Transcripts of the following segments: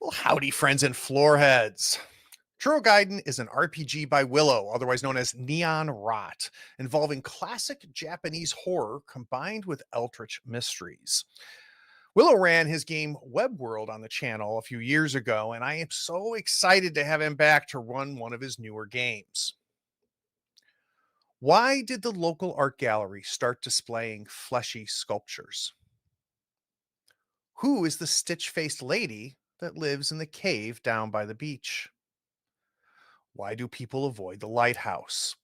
Well, howdy, friends and floorheads. Chorogaiden is an RPG by Willow, otherwise known as Neon Rot, involving classic Japanese horror combined with Eldritch mysteries. Willow ran his game Web World on the channel a few years ago, and I am so excited to have him back to run one of his newer games. Why did the local art gallery start displaying fleshy sculptures? Who is the stitch faced lady that lives in the cave down by the beach? Why do people avoid the lighthouse?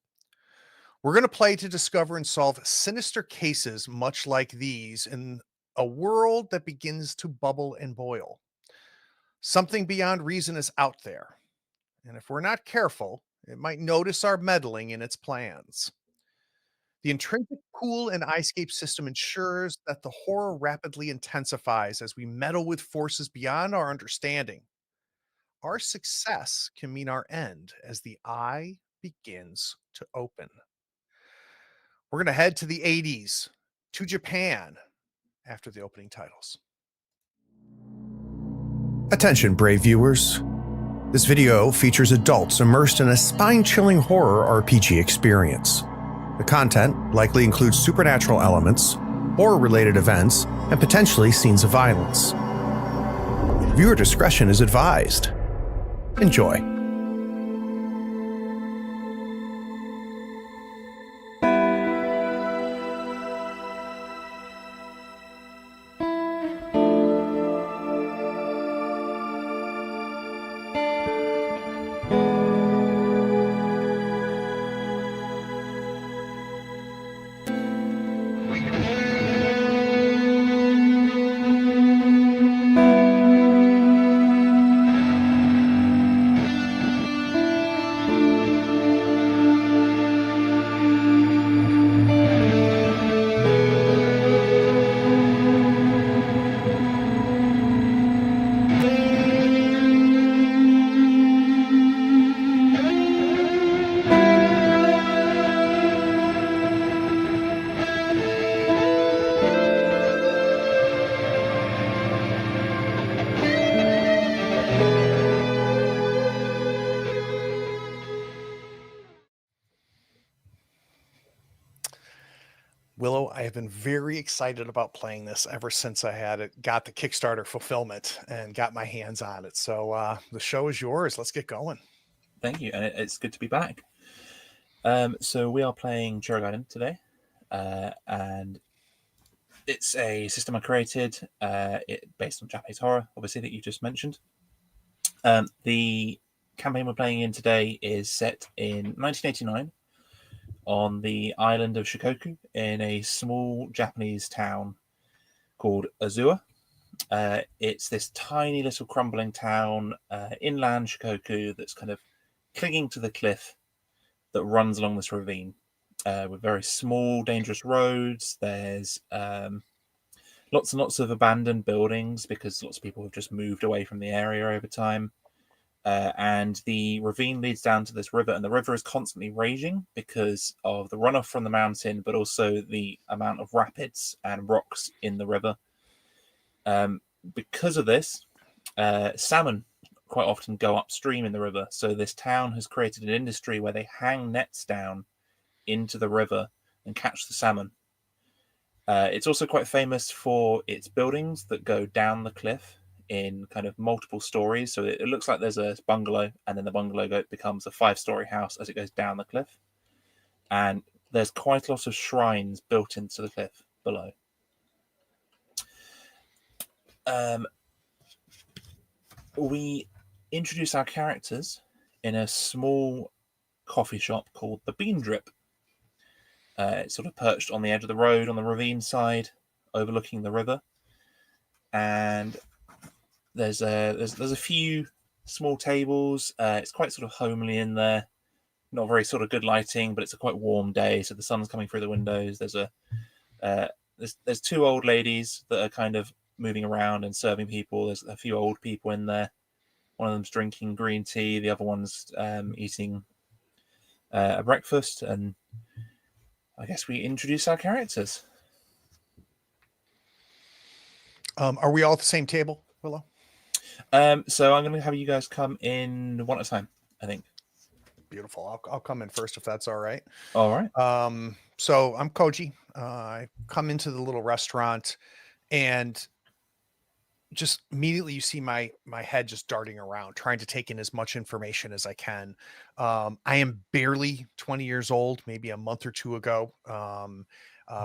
We're going to play to discover and solve sinister cases much like these in a world that begins to bubble and boil. Something beyond reason is out there, and if we're not careful, it might notice our meddling in its plans. The intrinsic pool and eyescape system ensures that the horror rapidly intensifies as we meddle with forces beyond our understanding. Our success can mean our end as the eye begins to open. We're going to head to the 80s, to Japan, after the opening titles. Attention, brave viewers. This video features adults immersed in a spine-chilling horror RPG experience. The content likely includes supernatural elements, horror-related events, and potentially scenes of violence. Viewer discretion is advised. Enjoy. Willow, I have been very excited about playing this ever since I got the Kickstarter fulfillment and got my hands on it. So the show is yours. Let's get going. Thank you, and it's good to be back. So we are playing Chorogaiden today, and it's a system I created based on Japanese horror, obviously, that you just mentioned. The campaign we're playing in today is set in 1989 on the island of Shikoku in a small Japanese town called Azua. It's this tiny little crumbling town, inland Shikoku, that's kind of clinging to the cliff that runs along this ravine with very small, dangerous roads. There's lots and lots of abandoned buildings because lots of people have just moved away from the area over time. And the ravine leads down to this river, and the river is constantly raging because of the runoff from the mountain, but also the amount of rapids and rocks in the river. Because of this, salmon quite often go upstream in the river. So this town has created an industry where they hang nets down into the river and catch the salmon. It's also quite famous for its buildings that go down the cliff in kind of multiple stories. So it looks like there's a bungalow, and then the bungalow becomes a 5-story house as it goes down the cliff. And there's quite a lot of shrines built into the cliff below. We introduce our characters in a small coffee shop called the Bean Drip. It's sort of perched on the edge of the road on the ravine side, overlooking the river. And there's a few small tables. It's quite sort of homely in there. Not very sort of good lighting, but it's a quite warm day, so the sun's coming through the windows. There's two old ladies that are kind of moving around and serving people. There's a few old people in there. One of them's drinking green tea. The other one's eating a breakfast. And I guess we introduce our characters. Are we all at the same table, Willow? So I'm going to have you guys come in one at a time, I think. Beautiful. I'll come in first if that's all right. All right. So I'm Koji. I come into the little restaurant, and just immediately you see my head just darting around, trying to take in as much information as I can. I am barely 20 years old, maybe a month or two ago.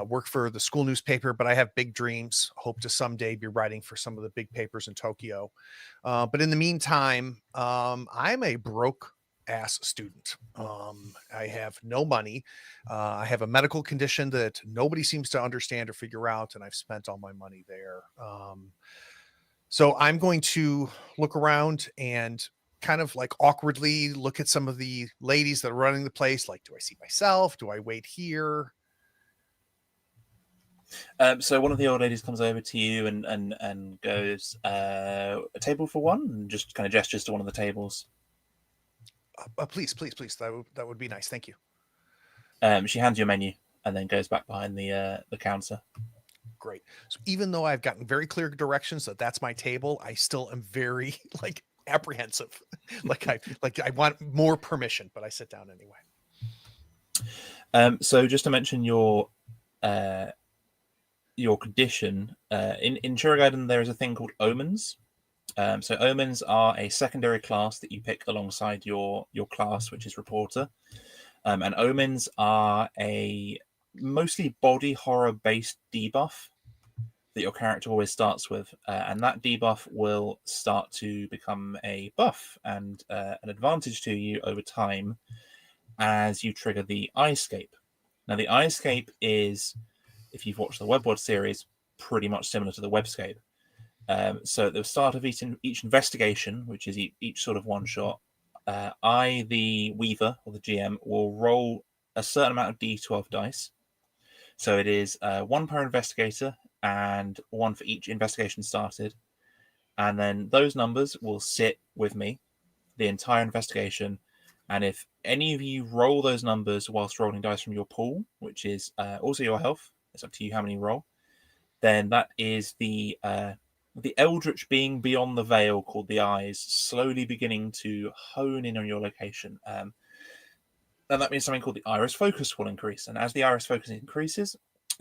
Work for the school newspaper, but I have big dreams. Hope to someday be writing for some of the big papers in Tokyo. But in the meantime, I'm a broke ass student. I have no money. I have a medical condition that nobody seems to understand or figure out, and I've spent all my money there. So I'm going to look around and kind of like awkwardly look at some of the ladies that are running the place. Like, do I see myself? Do I wait here? So one of the old ladies comes over to you and goes, a table for one, and just kind of gestures to one of the tables. Please. That would be nice. Thank you. She hands you a menu and then goes back behind the counter. Great. So even though I've gotten very clear directions that that's my table, I still am very like apprehensive. I want more permission, but I sit down anyway. So just to mention your condition, in Chorogaiden there is a thing called omens. So omens are a secondary class that you pick alongside your class, which is reporter. And omens are a mostly body horror based debuff that your character always starts with, and that debuff will start to become a buff and an advantage to you over time as you trigger the Eyescape. Now the Eyescape is, if you've watched the Webword series, pretty much similar to the Webscape. So at the start of each investigation, which is each sort of one shot, I, the Weaver or the GM, will roll a certain amount of D12 dice. So it is one per investigator and one for each investigation started. And then those numbers will sit with me the entire investigation. And if any of you roll those numbers whilst rolling dice from your pool, which is also your health, it's up to you how many you roll, then that is the eldritch being beyond the veil called the eyes slowly beginning to hone in on your location. And that means something called the iris focus will increase. And as the iris focus increases,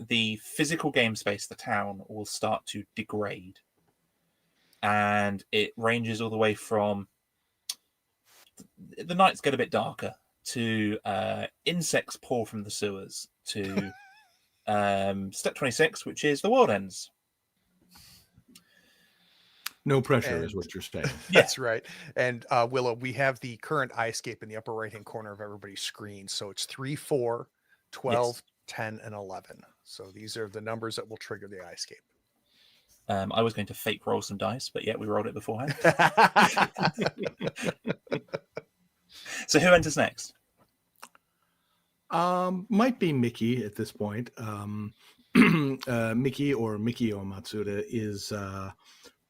the physical game space, the town, will start to degrade. And it ranges all the way from the nights get a bit darker to insects pour from the sewers to step 26, which is the world ends. No pressure is what you're saying. That's right. And Willow, we have the current Eyescape in the upper right-hand corner of everybody's screen. So it's 3, 4, 12, yes. 10, and 11. So these are the numbers that will trigger the Eyescape. I was going to fake roll some dice, but yeah, we rolled it beforehand. So who enters next? Might be Mickey at this point. Mickey or Mikio Matsuda is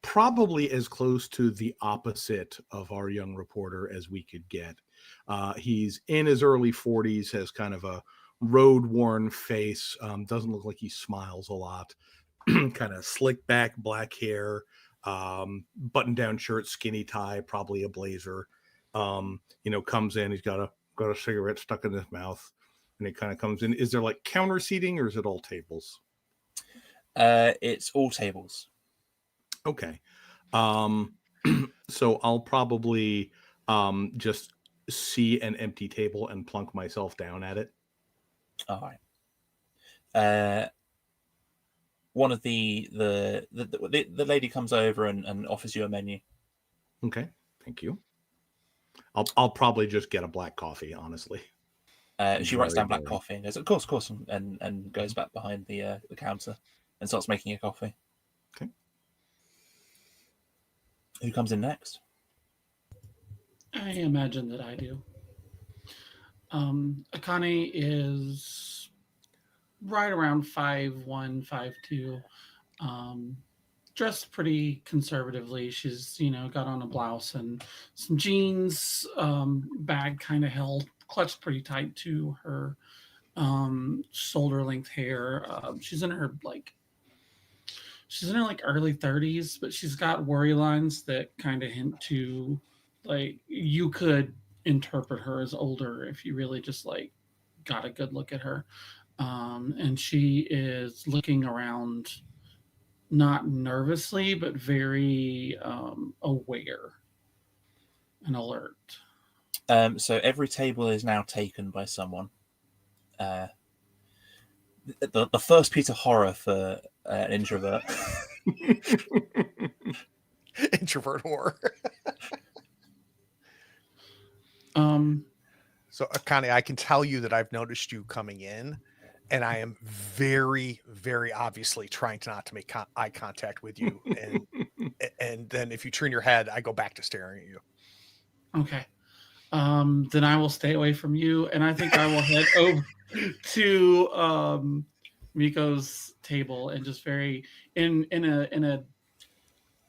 probably as close to the opposite of our young reporter as we could get. He's in his early 40s, has kind of a road-worn face, doesn't look like he smiles a lot, kind of slick back, black hair, button-down shirt, skinny tie, probably a blazer. Comes in, he's got a cigarette stuck in his mouth, and he kind of comes in. Is there like counter seating, or is it all tables? It's all tables. Okay. So I'll probably just see an empty table and plunk myself down at it. All right. One of the lady comes over and offers you a menu. Okay, thank you. I'll probably just get a black coffee, honestly. She writes down black coffee and goes, of course, and goes back behind the counter and starts making a coffee. Okay. Who comes in next? I imagine that I do. Akane is right around 5'1", 5'2", dressed pretty conservatively. She's, got on a blouse and some jeans, bag kind of held, clutched pretty tight to her shoulder length hair. She's in her she's in her like early 30s, but she's got worry lines that kind of hint to like you could interpret her as older if you really just like got a good look at her. And she is looking around, not nervously, but very aware and alert. So every table is now taken by someone. The first piece of horror for an introvert. Introvert horror. So, Akane, I can tell you that I've noticed you coming in, and I am very, very obviously trying to not to make eye contact with you. And then if you turn your head, I go back to staring at you. Okay. Then I will stay away from you, and I think I will head over to Miko's table and just very in a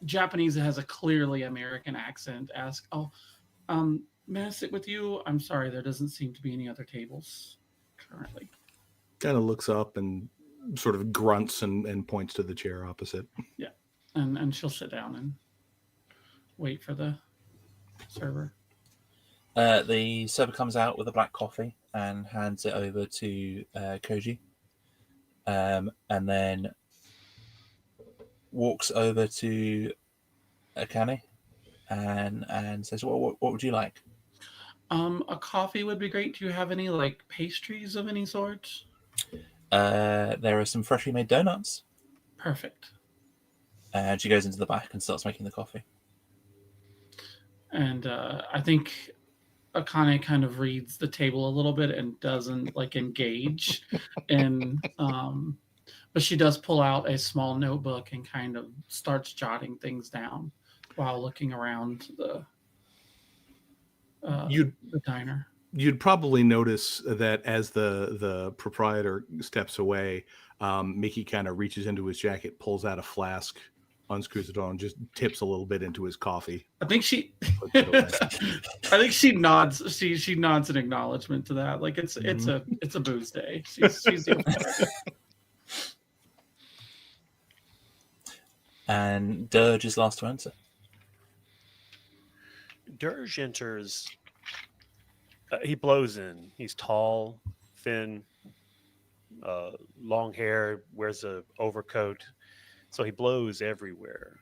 Japanese that has a clearly American accent ask, may I sit with you? I'm sorry, there doesn't seem to be any other tables currently. Kind of looks up and sort of grunts and points to the chair opposite. Yeah. And she'll sit down and wait for the server. The server comes out with a black coffee and hands it over to Koji, and then walks over to Akane and says, "What would you like?" A coffee would be great. Do you have any like pastries of any sort? There are some freshly made donuts. Perfect. And she goes into the back and starts making the coffee. And I think Akane kind of reads the table a little bit and doesn't like engage. And but she does pull out a small notebook and kind of starts jotting things down while looking around the diner. You'd probably notice that as the proprietor steps away, Mickey kind of reaches into his jacket, pulls out a flask, unscrews it on, just tips a little bit into his coffee. I think she nods. She nods in acknowledgement to that. Like it's a booze day. She's And Dirge is last to enter. Dirge enters. He blows in. He's tall, thin, long hair, wears a overcoat, so he blows everywhere.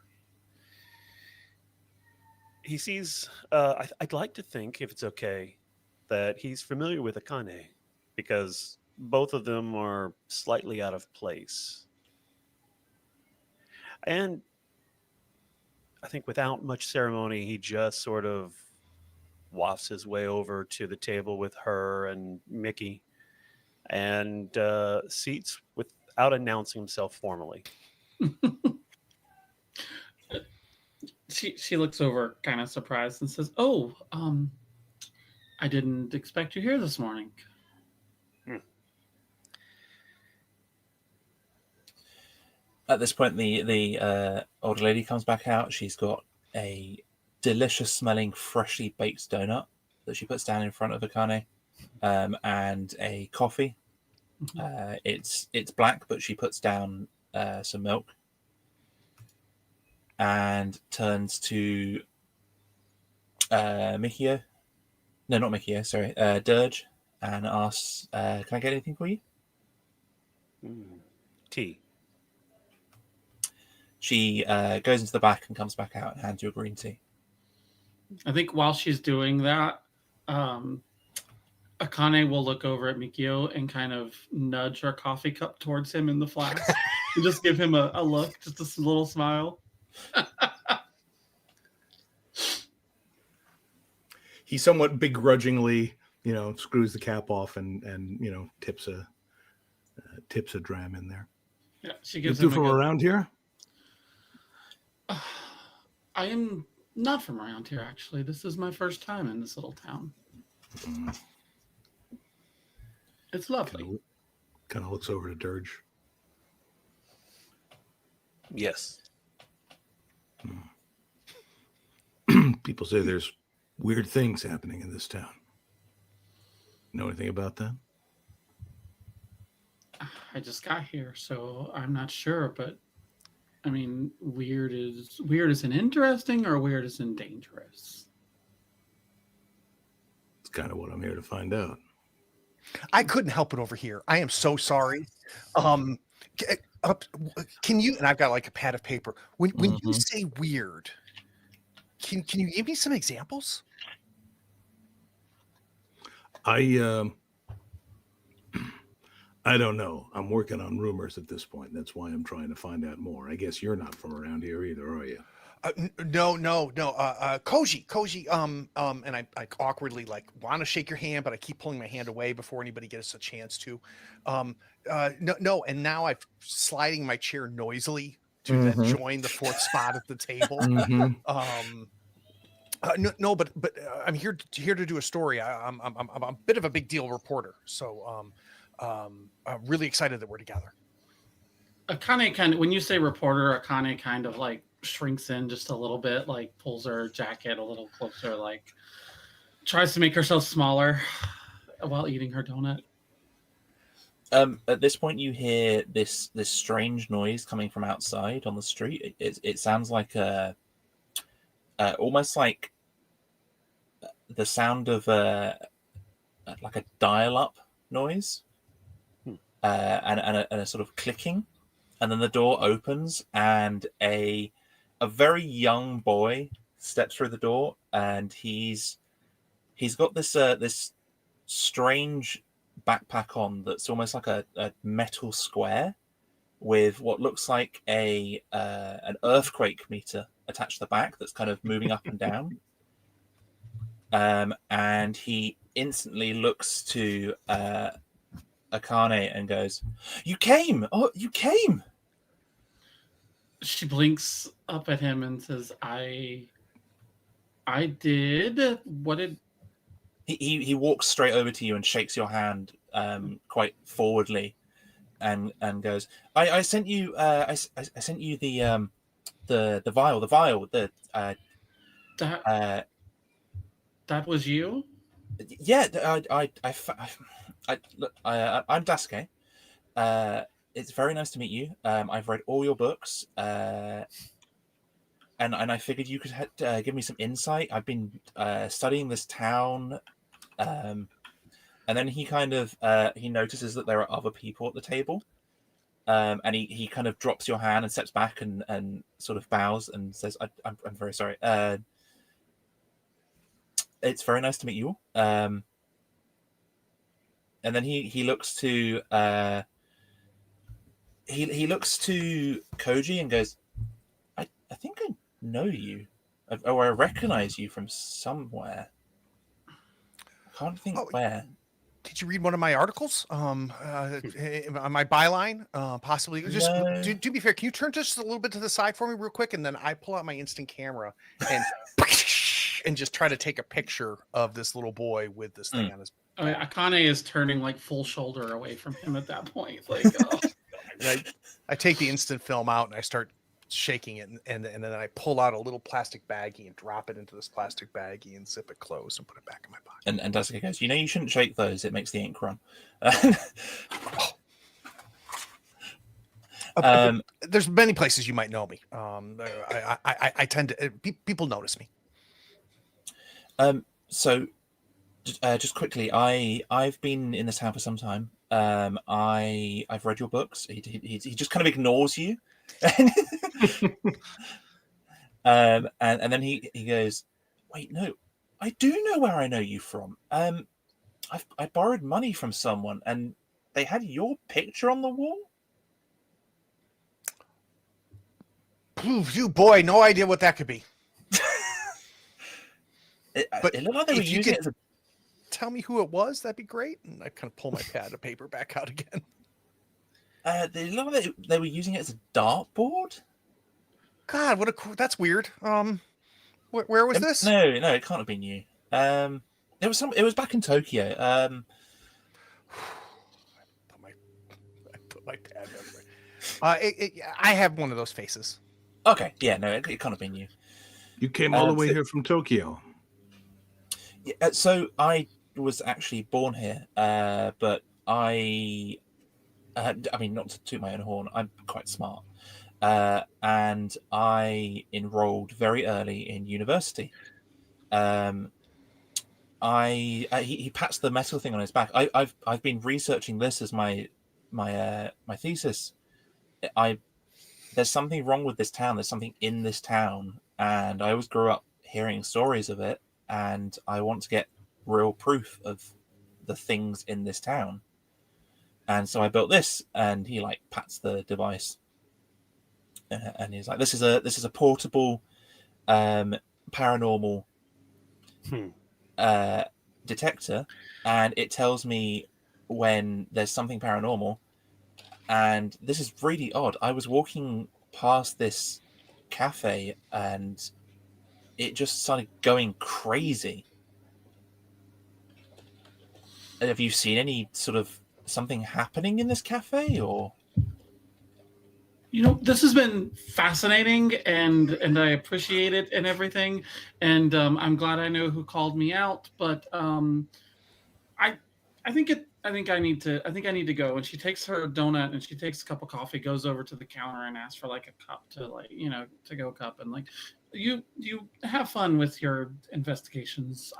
He sees. I'd like to think, if it's okay, that he's familiar with Akane, because both of them are slightly out of place. And I think without much ceremony, he just sort of wafts his way over to the table with her and Mickey and seats without announcing himself formally. She looks over kind of surprised and says, "Oh, I didn't expect you here this morning." At this point, the older lady comes back out. She's got a delicious smelling, freshly baked donut that she puts down in front of Akane, and a coffee. It's black, but she puts down some milk and turns to Mikio. No, not Mikio, sorry, Dirge, and asks, "Can I get anything for you?" Tea. She goes into the back and comes back out and hands you a green tea. I think while she's doing that, Akane will look over at Mikio and kind of nudge her coffee cup towards him in the flask and just give him a look, just a little smile. He somewhat begrudgingly, screws the cap off and tips a dram in there. Yeah, she gives You him from around here? I am not from around here, actually. This is my first time in this little town. It's lovely. Kind of looks over to Dirge. Yes. People say there's weird things happening in this town. Know anything about that? I just got here, so I'm not sure, but I mean, weird is in interesting or weird is in dangerous? It's kind of what I'm here to find out. I couldn't help it over here. I am so sorry. Can you? And I've got like a pad of paper. When you say weird, can you give me some examples? I don't know. I'm working on rumors at this point. That's why I'm trying to find out more. I guess you're not from around here either, are you? No. Koji. And I awkwardly like want to shake your hand, but I keep pulling my hand away before anybody gets a chance to. No. And now I'm sliding my chair noisily to then join the fourth spot at the table. But I'm here to do a story. I'm a bit of a big deal reporter, so I'm really excited that we're together. Akane kind of, when you say reporter, Akane kind of like shrinks in just a little bit, like pulls her jacket a little closer, like tries to make herself smaller while eating her donut. At this point, you hear this strange noise coming from outside on the street. It sounds like almost like the sound of like a dial-up noise, and a sort of clicking, and then the door opens and a very young boy steps through the door, and he's got this strange backpack on that's almost like a metal square with what looks like an earthquake meter attached to the back that's kind of moving up and down. And he instantly looks to Akane and goes, "You came! Oh, you came!" She blinks up at him and says, I did. What did... He walks straight over to you and shakes your hand quite forwardly and goes, I sent you I sent you the vial that was you? Yeah, I'm Daisuke. It's very nice to meet you. I've read all your books, and I figured you could give me some insight. I've been studying this town, and then he kind of he notices that there are other people at the table, and he kind of drops your hand and steps back and sort of bows and says, "I'm very sorry. It's very nice to meet you." And then he looks to he looks to Koji and goes, I think I know you, or I recognize you from somewhere. I can't think where. Did you read one of my articles? On my byline? Possibly. Just No. do me fair. Can you turn just a little bit to the side for me real quick? And then I pull out my instant camera and and just try to take a picture of this little boy with this thing on his I mean, Akane is turning like full shoulder away from him at that point. Like, And I take the instant film out and I start shaking it, and then I pull out a little plastic baggie and drop it into this plastic baggie and zip it closed and put it back in my pocket. And Daisuke goes, you shouldn't shake those. It makes the ink run. There's many places you might know me. I tend to people notice me. So just quickly, I've been in this town for some time. I've read your books. He just kind of ignores you. And then he goes, wait, no, I do know where I know you from. I borrowed money from someone and they had your picture on the wall. You boy, no idea what that could be. But it looked like they were using it as a... Tell me who it was, that'd be great. And I kind of pull my pad of paper back out again. They looked like they were using it as a dartboard. God, that's weird. Where was this? No, it can't have been you. It was back in Tokyo. I put my pad everywhere. I have one of those faces. Okay, yeah, no, it can't have been you. You came all the way here from Tokyo. Yeah, so I was actually born here, but I mean, not to toot my own horn, I'm quite smart. and I enrolled very early in university. He pats the metal thing on his back. I've been researching this as my thesis. There's something wrong with this town. There's something in this town, and I always grew up hearing stories of it, and I want to get real proof of the things in this town. And so I built this, and he like pats the device, and he's like, "This is a portable, paranormal detector, and it tells me when there's something paranormal." And this is really odd. I was walking past this cafe, and it just started going crazy. Have you seen any sort of something happening in this cafe, or? This has been fascinating, and I appreciate it and everything. And I'm glad I know who called me out. But I think I need to go. And she takes her donut and she takes a cup of coffee, goes over to the counter and asks for like a cup to go cup, and like you have fun with your investigations.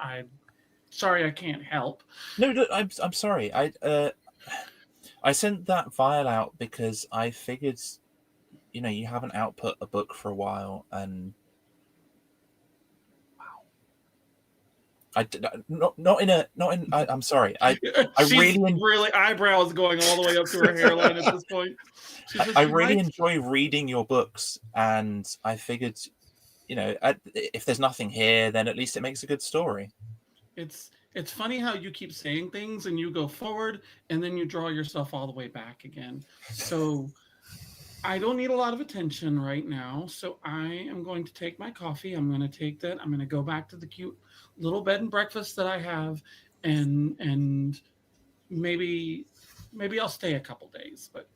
Sorry I can't help. No, I'm sorry. I sent that vial out because I figured, you haven't output a book for a while, and I'm sorry. I really eyebrows going all the way up to her hairline at this point. I really enjoy reading your books, and I figured, if there's nothing here, then at least it makes a good story. It's funny how you keep saying things and you go forward and then you draw yourself all the way back again. So I don't need a lot of attention right now. So I am going to take my coffee. I'm going to take that. I'm going to go back to the cute little bed and breakfast that I have, and maybe I'll stay a couple days, but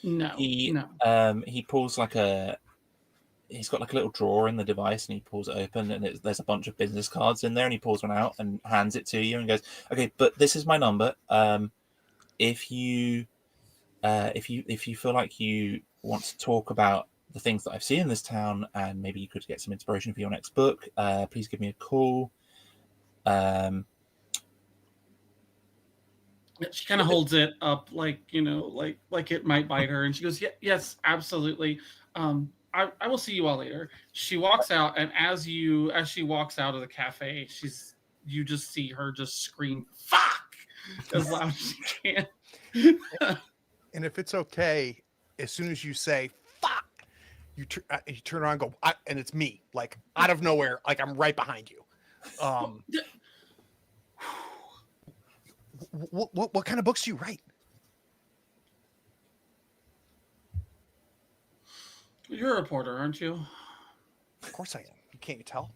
no. He pulls he's got like a little drawer in the device, and he pulls it open, and there's a bunch of business cards in there, and he pulls one out and hands it to you and goes, "Okay, but this is my number. If you feel like you want to talk about the things that I've seen in this town, and maybe you could get some inspiration for your next book, please give me a call." She kind of holds it up like it might bite her, and she goes, yes, absolutely. I will see you all later. She walks out, and as she walks out of the cafe, you just see her just scream "fuck" as loud as she can. And if it's okay, as soon as you say "fuck," you turn around and go, and it's me, like out of nowhere, like I'm right behind you. What kind of books do you write? You're a reporter, aren't you? Of course I am. Can't you tell?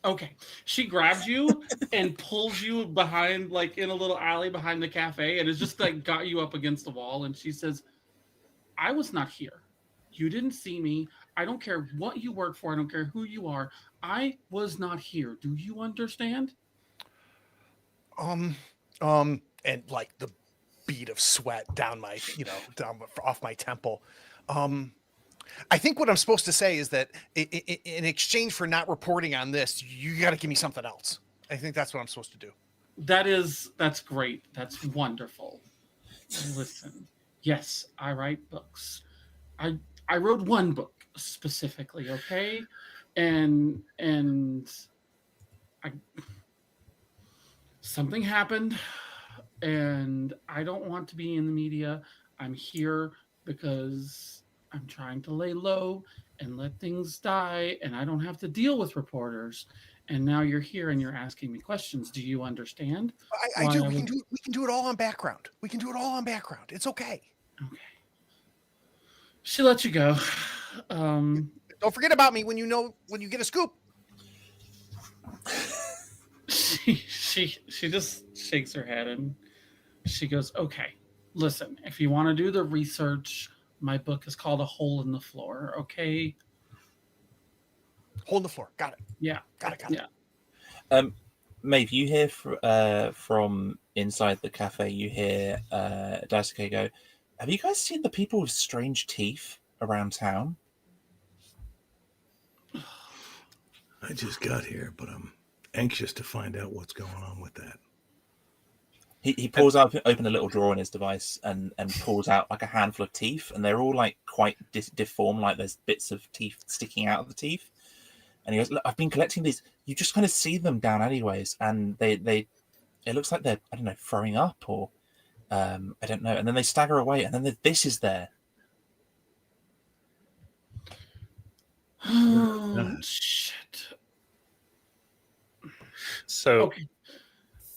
Okay. She grabs you and pulls you behind, like in a little alley behind the cafe, and has just like got you up against the wall. And she says, "I was not here. You didn't see me. I don't care what you work for. I don't care who you are. I was not here. Do you understand?" And like the bead of sweat down my, down off my temple. I think what I'm supposed to say is that in exchange for not reporting on this, you got to give me something else. I think that's what I'm supposed to do. That's great. That's wonderful. Listen, yes, I write books. I wrote one book specifically, okay? And something happened, and I don't want to be in the media. I'm here because I'm trying to lay low and let things die, and I don't have to deal with reporters. And now you're here and you're asking me questions. Do you understand? I do. We can do it all on background. It's okay. Okay. She lets you go. Don't forget about me when you get a scoop. She just shakes her head and she goes, "Okay, listen, if you want to do the research, my book is called A Hole in the Floor, okay?" Hole in the floor. Got it. Yeah. Got it. Yeah. Maeve, you hear from inside the cafe, you hear Daisuke go, "Have you guys seen the people with strange teeth around town?" I just got here, but I'm anxious to find out what's going on with that. He pulls out open a little drawer in his device and pulls out like a handful of teeth, and they're all like quite deformed, like there's bits of teeth sticking out of the teeth. And he goes, "Look, I've been collecting these. You just kind of see them down alleyways, and they it looks like they're, I don't know, throwing up or I don't know. And then they stagger away, and then this is there." Oh, shit. So Okay.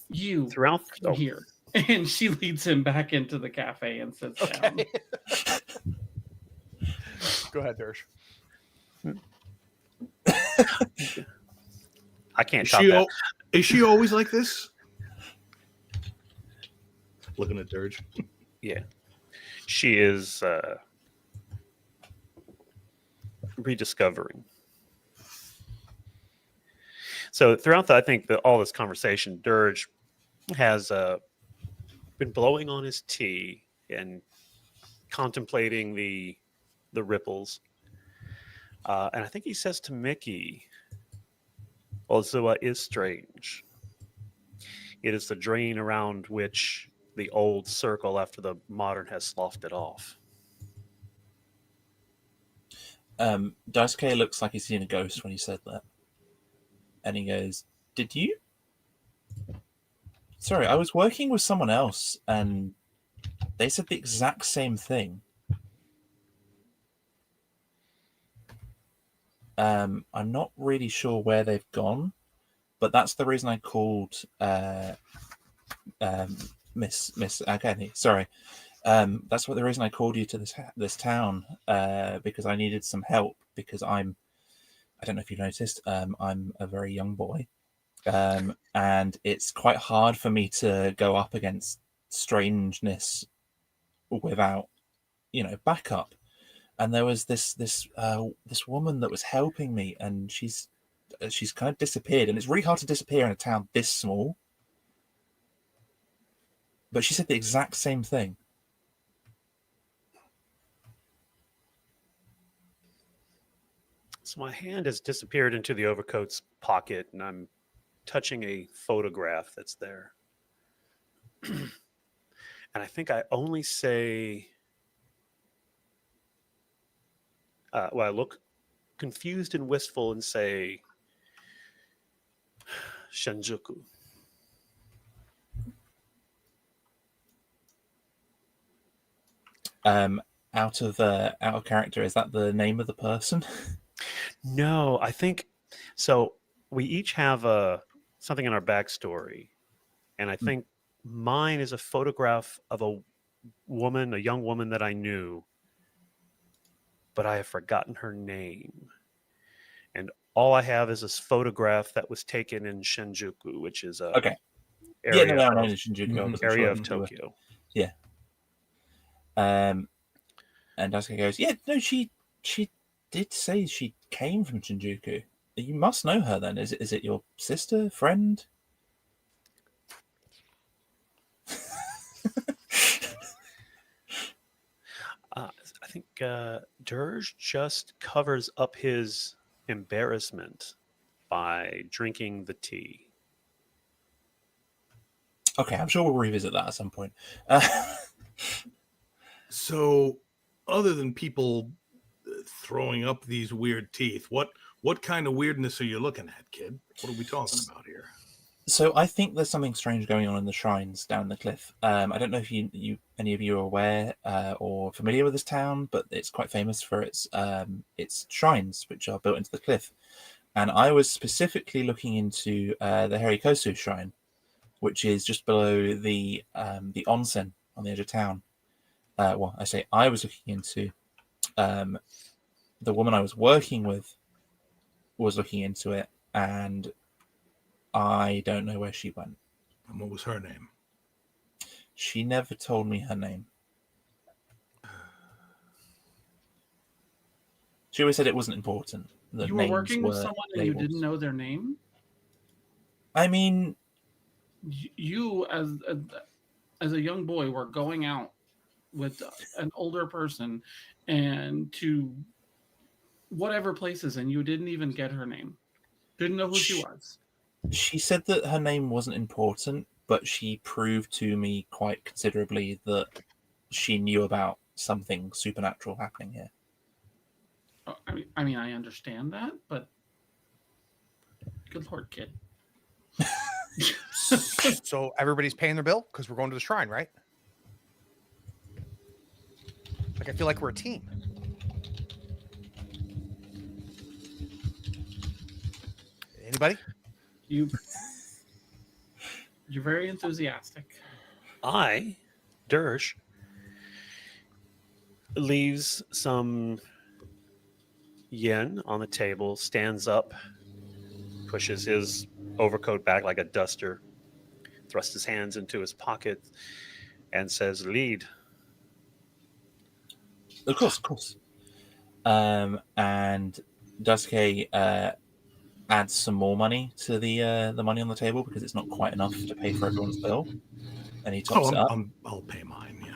You throughout come here. And she leads him back into the cafe and sits down. Okay. Go ahead, Dersh. I can't top that. Is she always like this? Looking at Dirge. Yeah, she is rediscovering. So throughout I think all this conversation, Dirge has been blowing on his tea and contemplating the ripples. And I think he says to Mickey, "Ozawa is strange. It is the drain around which the old circle after the modern has sloughed it off." Daisuke looks like he's seen a ghost when he said that. And he goes, "Did you? Sorry, I was working with someone else and they said the exact same thing. I'm not really sure where they've gone, but that's the reason I called Miss Agani. Sorry. That's the reason I called you to this town, because I needed some help, because I don't know if you noticed, I'm a very young boy, and it's quite hard for me to go up against strangeness without, backup. And there was this woman that was helping me, and she's kind of disappeared, and it's really hard to disappear in a town this small. But she said the exact same thing." So my hand has disappeared into the overcoat's pocket, and I'm touching a photograph that's there. And I think I only say, I look confused and wistful and say, "Shinjuku." Out of character, is that the name of the person? No, I think so. We each have something in our backstory, and I think mine is a photograph of a young woman that I knew, but I have forgotten her name. And all I have is this photograph that was taken in Shinjuku, which is a area I know in Shinjuku. I wasn't area sure of if you were- Tokyo. Yeah. And Daisuke goes, "Yeah, no, she did say she came from Shinjuku. You must know her then. Is it your sister, friend?" I think Dirge just covers up his embarrassment by drinking the tea. Okay, I'm sure we'll revisit that at some point. So, other than people throwing up these weird teeth, what kind of weirdness are you looking at, kid? What are we talking about here? So I think there's something strange going on in the shrines down the cliff. I don't know if any of you are aware or familiar with this town, but it's quite famous for its shrines, which are built into the cliff. And I was specifically looking into the Herikosu shrine, which is just below the onsen on the edge of town. I was looking into. The woman I was working with was looking into it, and I don't know where she went. And what was her name? She never told me her name. She always said it wasn't important. You were working with someone and you didn't know their name? I mean, you as a young boy were going out with an older person and to whatever places, and you didn't even get her name. Didn't know who she was. She said that her name wasn't important, but she proved to me quite considerably that she knew about something supernatural happening here. I mean, I understand that, but good Lord, kid. So everybody's paying their bill because we're going to the shrine, right? Like, I feel like we're a team. Anybody? You're very enthusiastic. Dersh, leaves some yen on the table, stands up, pushes his overcoat back like a duster, thrusts his hands into his pocket, and says, "Lead." Of course. And Daisuke adds some more money to the money on the table because it's not quite enough to pay for everyone's bill, and he tops it up. I'll pay mine. Yeah.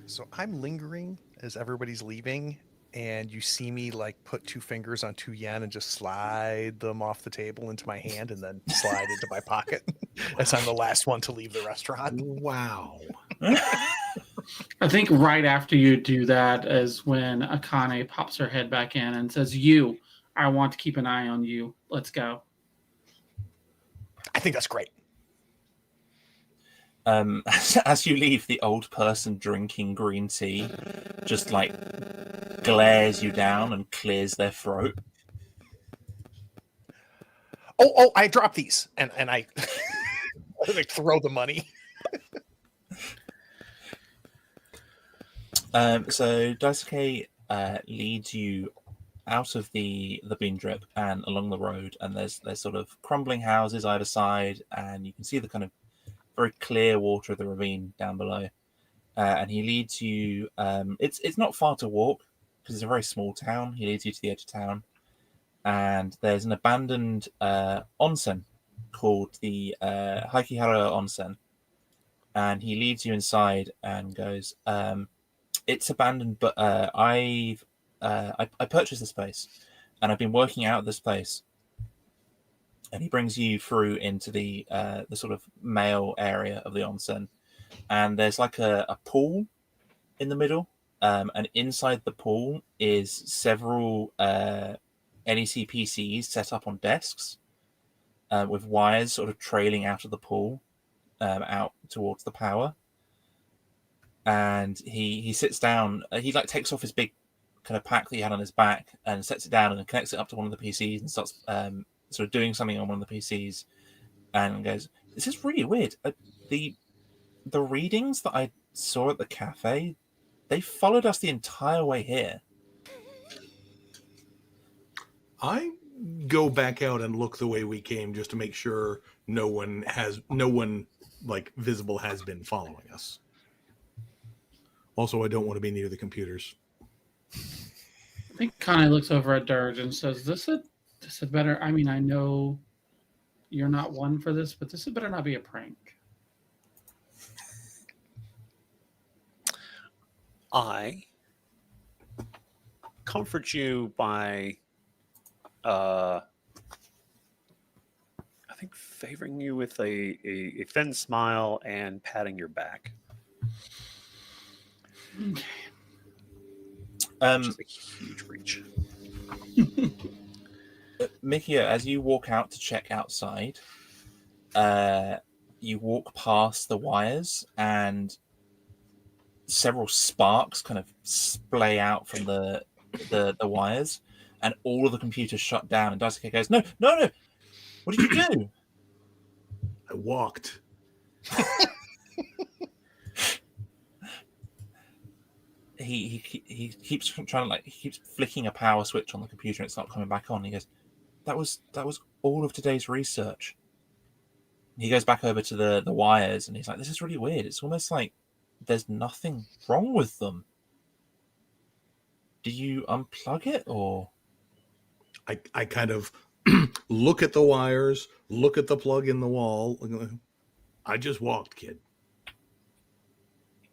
So I'm lingering as everybody's leaving, and you see me like put 2 fingers on 2 yen and just slide them off the table into my hand and then slide into my pocket as I'm the last one to leave the restaurant. Wow. I think right after you do that is when Akane pops her head back in and says, I want to keep an eye on you. Let's go. I think that's great. As you leave, the old person drinking green tea just like glares you down and clears their throat. Oh, I dropped these and I like throw the money. So Daisuke leads you out of the bean drip and along the road, and there's sort of crumbling houses either side, and you can see the kind of very clear water of the ravine down below. And he leads you. It's not far to walk because it's a very small town. He leads you to the edge of town, and there's an abandoned onsen called the Haikihara Onsen, and he leads you inside and goes, it's abandoned, but I purchased this place, and I've been working out of this place. And he brings you through into the sort of male area of the onsen, and there's like a pool in the middle, and inside the pool is several NEC PCs set up on desks with wires sort of trailing out of the pool out towards the power. And he sits down. He like takes off his big kind of pack that he had on his back and sets it down and connects it up to one of the PCs and starts sort of doing something on one of the PCs and goes, "This is really weird. The readings that I saw at the cafe, they followed us the entire way here." I go back out and look the way we came just to make sure no one like visible has been following us. Also, I don't want to be near the computers. I think Kane looks over at Dirge and says, this had better, I mean, I know you're not one for this, but this had better not be a prank. I comfort you by, I think, favoring you with a thin smile and patting your back. Okay. Which is a huge reach. Mikia, as you walk out to check outside, you walk past the wires and several sparks kind of splay out from the wires, and all of the computers shut down. And Daisuke goes, No! What did you do? I walked. He keeps trying to he keeps flicking a power switch on the computer and it's not coming back on. He goes, that was all of today's research. He goes back over to the wires and he's like, this is really weird. It's almost like there's nothing wrong with them. Did you unplug it or? I kind of look at the wires, look at the plug in the wall. I just walked, kid.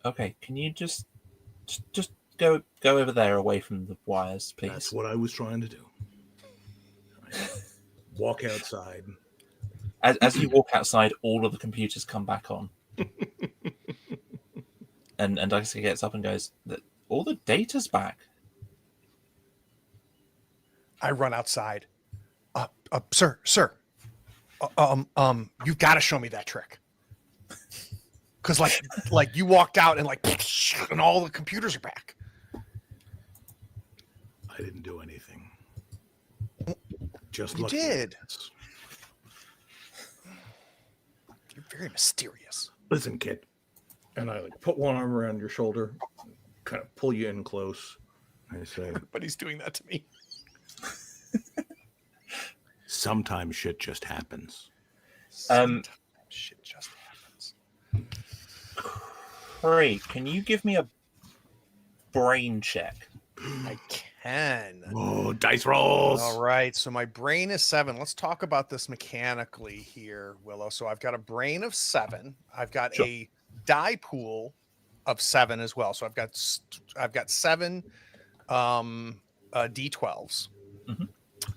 Okay, can you just go over there away from the wires, please? That's what I was trying to do. Walk outside. As you walk outside, all of the computers come back on. and Daisuke gets up and goes, all the data's back. I run outside. Sir. You've got to show me that trick. Because like you walked out and and all the computers are back. I didn't do anything. Just You look. did. You're very mysterious. Listen, kid. And I put one arm around your shoulder, kind of pull you in close. I say, But he's doing that to me. sometimes shit just happens. Sometimes shit just happens. Great. Can you give me a brain check? I can. Oh, dice rolls. All right. So my brain is 7. Let's talk about this mechanically here, Willow. So I've got a brain of 7. I've got Sure. a die pool of 7 as well. So I've got 7 D12s. Mhm.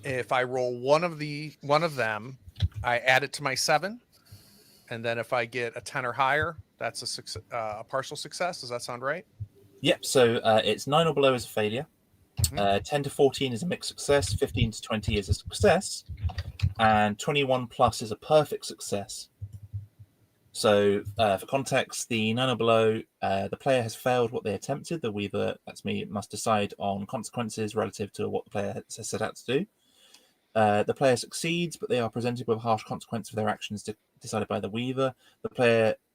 If I roll one of them, I add it to my 7, and then if I get a 10 or higher, that's a partial success. Does that sound right? Yep. So it's 9 or below is a failure. Mhm. 10 to 14 is a mixed success. 15 to 20 is a success, and 21 plus is a perfect success. So, for context, the 9 or below, the player has failed what they attempted. The Weaver, that's me, must decide on consequences relative to what the player has set out to do. The player succeeds, but they are presented with a harsh consequence for their actions decided by the Weaver.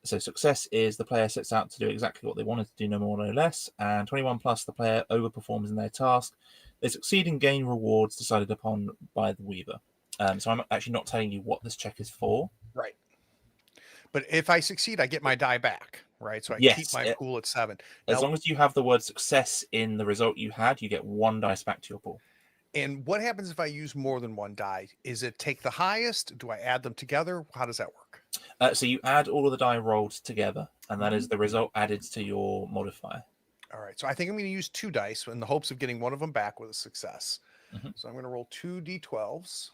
So success is the player sets out to do exactly what they wanted to do, no more, no less. And 21 plus, the player overperforms in their task. They succeed and gain rewards decided upon by the Weaver. So I'm actually not telling you what this check is for. Right. But if I succeed, I get my die back, right? So I Yes, keep my pool at 7. As Now, long as you have the word success in the result you had, you get 1 dice back to your pool. and what happens if I use more than one die? Is it take the highest? Do I add them together? How does that work? So you add all of the die rolled together, and that is the result added to your modifier. All right. So I think I'm going to use 2 dice in the hopes of getting one of them back with a success. Mhm. So I'm going to roll 2 D12s,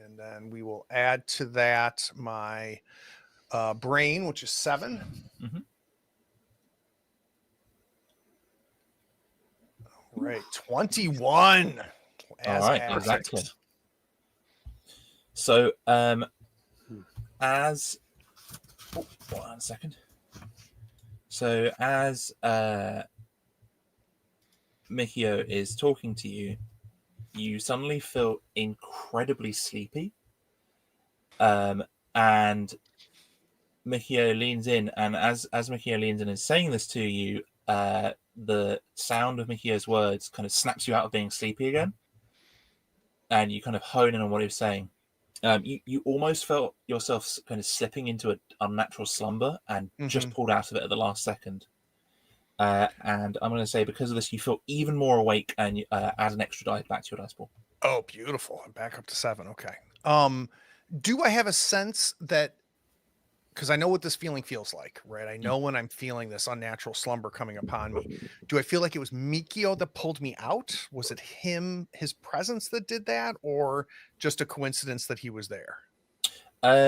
and then we will add to that my brain, which is 7. Mhm. All right. 21. All right, asked. exactly. So, as 1 second. So as Mikio is talking to you, you suddenly feel incredibly sleepy. And Mikio leans in, and as Mikio leans in and is saying this to you, the sound of Mikio's words kind of snaps you out of being sleepy again, and you kind of hone in on what he was saying. You almost felt yourself kind of slipping into an unnatural slumber and just pulled out of it at the last second. And I'm going to say because of this, you feel even more awake, and you add an extra die back to your dice pool. Oh, beautiful. I'm back up to 7. Okay. Do I have a sense that, because I know what this feeling feels like, right? I know when I'm feeling this unnatural slumber coming upon me. Do I feel like it was Mikio that pulled me out? Was it his presence that did that, or just a coincidence that he was there?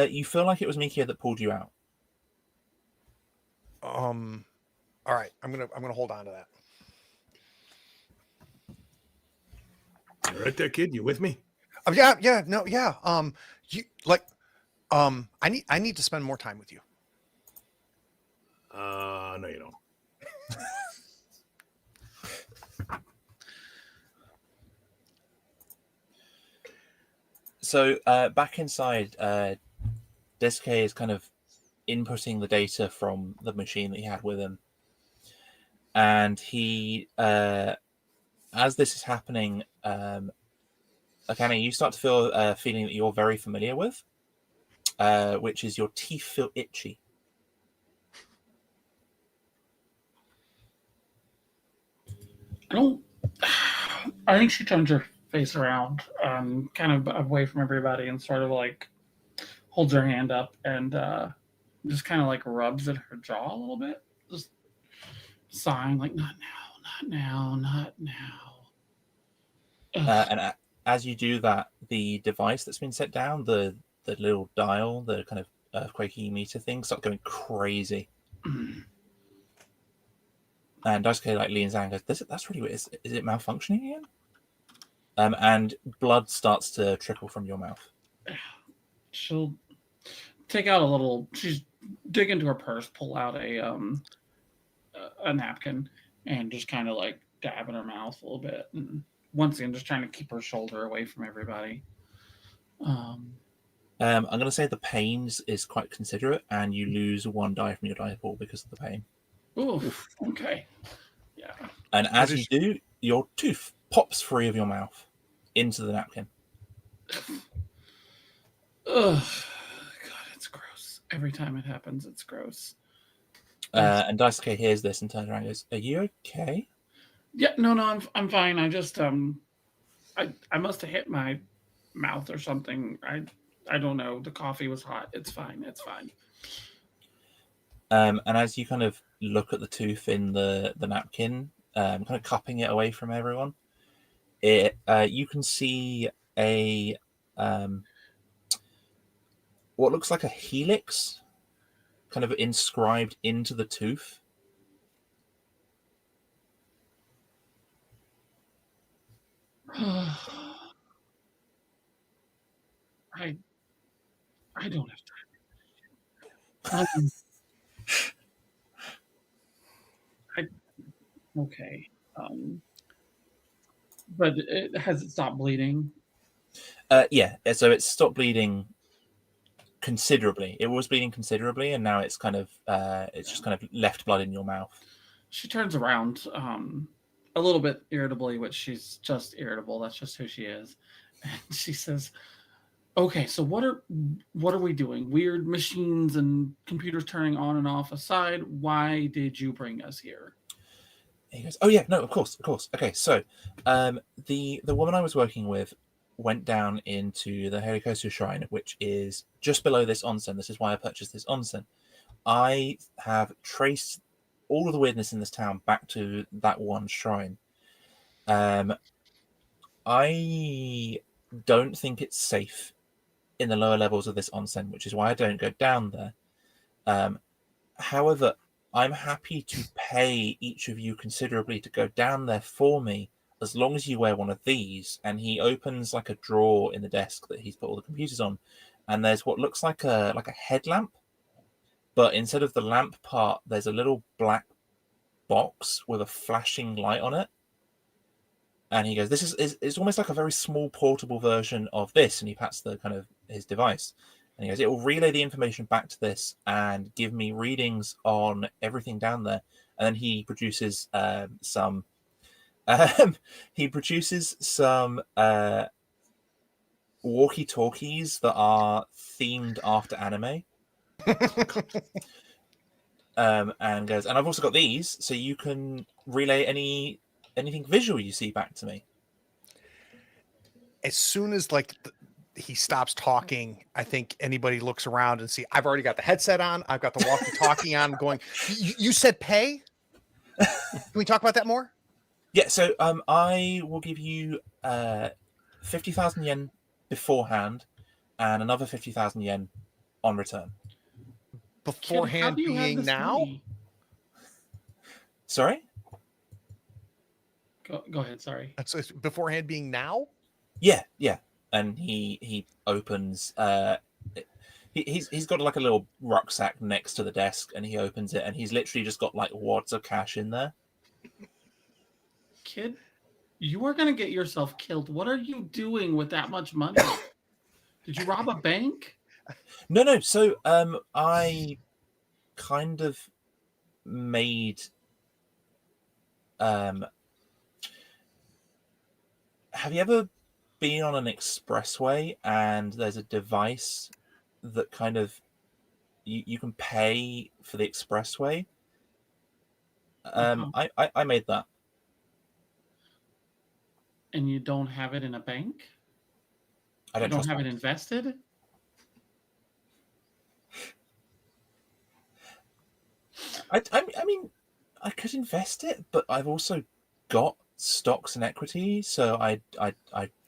You feel like it was Mikio that pulled you out. All right. I'm gonna hold on to that. You right there, kid? You with me? Yeah. I need to spend more time with you. No, you don't. So back inside, Desuke is kind of inputting the data from the machine that he had with him. And he, as this is happening, Akane, you start to feel a feeling that you're very familiar with, which is your teeth feel itchy. I think she turns her face around, kind of away from everybody, and sort of like holds her hand up and just kind of like rubs at her jaw a little bit, just sighing like, "Not now, not now, not now." And as you do that, the device that's been set down, the little dial, the kind of earthquakey meter thing, starts going crazy. And Daisuke like leans down and goes, "That's really weird. Is it malfunctioning again?" And blood starts to trickle from your mouth. She'll take out a little. She's dig into her purse, pull out a napkin, and just kind of like dab in her mouth a little bit. And once again, just trying to keep her shoulder away from everybody. I'm going to say the pains is quite considerate, and you lose 1 die from your die pool because of the pain. Oof. Okay. Yeah. And as you do, your tooth pops free of your mouth into the napkin. Ugh. God, it's gross. Every time it happens, it's gross. And Daisuke hears this and turns around and goes, "Are you okay?" Yeah. No. I'm fine. I just I must have hit my mouth or something. I don't know. The coffee was hot. It's fine. It's fine. And as you kind of look at the tooth in the napkin, kind of cupping it away from everyone, you can see a what looks like a helix kind of inscribed into the tooth. I don't have time. Okay. But has it stopped bleeding? Yeah. So it's stopped bleeding considerably. It was bleeding considerably, and now it's kind of it's just kind of left blood in your mouth. She turns around a little bit irritably, which she's just irritable. That's just who she is. And she says, "Okay, so what are we doing? Weird machines and computers turning on and off aside, why did you bring us here?" He goes, "Oh yeah, no, of course. Okay, so the woman I was working with went down into the Herikosu Shrine, which is just below this onsen. This is why I purchased this onsen. I have traced all of the weirdness in this town back to that one shrine. I don't think it's safe in the lower levels of this onsen, which is why I don't go down there. However, I'm happy to pay each of you considerably to go down there for me, as long as you wear one of these." And he opens like a drawer in the desk that he's put all the computers on, and there's what looks like a headlamp, but instead of the lamp part, there's a little black box with a flashing light on it. And he goes, "This is it's almost like a very small portable version of this." And he pats the kind of his device. And he goes, "It will relay the information back to this and give me readings on everything down there." And then he produces some walkie-talkies that are themed after anime. And goes, "And I've also got these, so you can relay anything visual you see back to me." As soon as he stops talking, I think anybody looks around and see I've already got the headset on. I've got the walkie-talkie on. I'm going, you said pay? Can we talk about that more? Yeah. So I will give you 50,000 yen beforehand, and another 50,000 yen on return. Beforehand Kid, how do you have being this now? money? Sorry? Go ahead. Sorry. That's beforehand being now? Yeah. And he opens. He's got like a little rucksack next to the desk, and he opens it, and he's literally just got like wads of cash in there. Kid, you are going to get yourself killed. What are you doing with that much money? Did you rob a bank? No. So I kind of made have you ever been on an expressway and there's a device that kind of you can pay for the expressway? I made that. and you don't have it in a bank? I You don't don't have it banks. invested? I mean, I could invest it, but I've also got stocks and equity, so I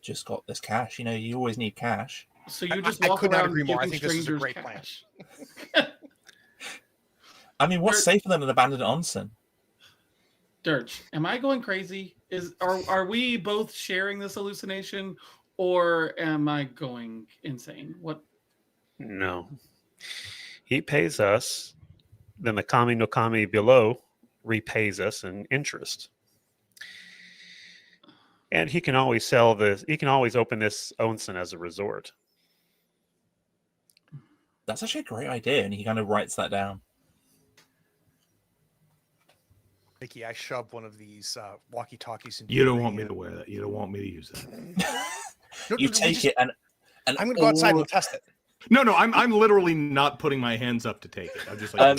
just got this cash. You know, you always need cash. So you I- just I walk could not around agree more. I giving think this is a strangers great plan. cash. I mean, what's There- safer than an abandoned onsen? Dirge, am I going crazy? Are we both sharing this hallucination, or am I going insane? What? No. He pays us, then the kami no kami below repays us in interest. And he can always sell this, he can always open this onsen as a resort. That's actually a great idea, and he kind of writes that down. Mickey, I shoved one of these walkie-talkies into You your don't want me hand. to wear that. You don't want me to use that. No, You no, we take just- it, and I'm going to go outside and we'll test it. No, I'm literally not putting my hands up to take it. I'm just like,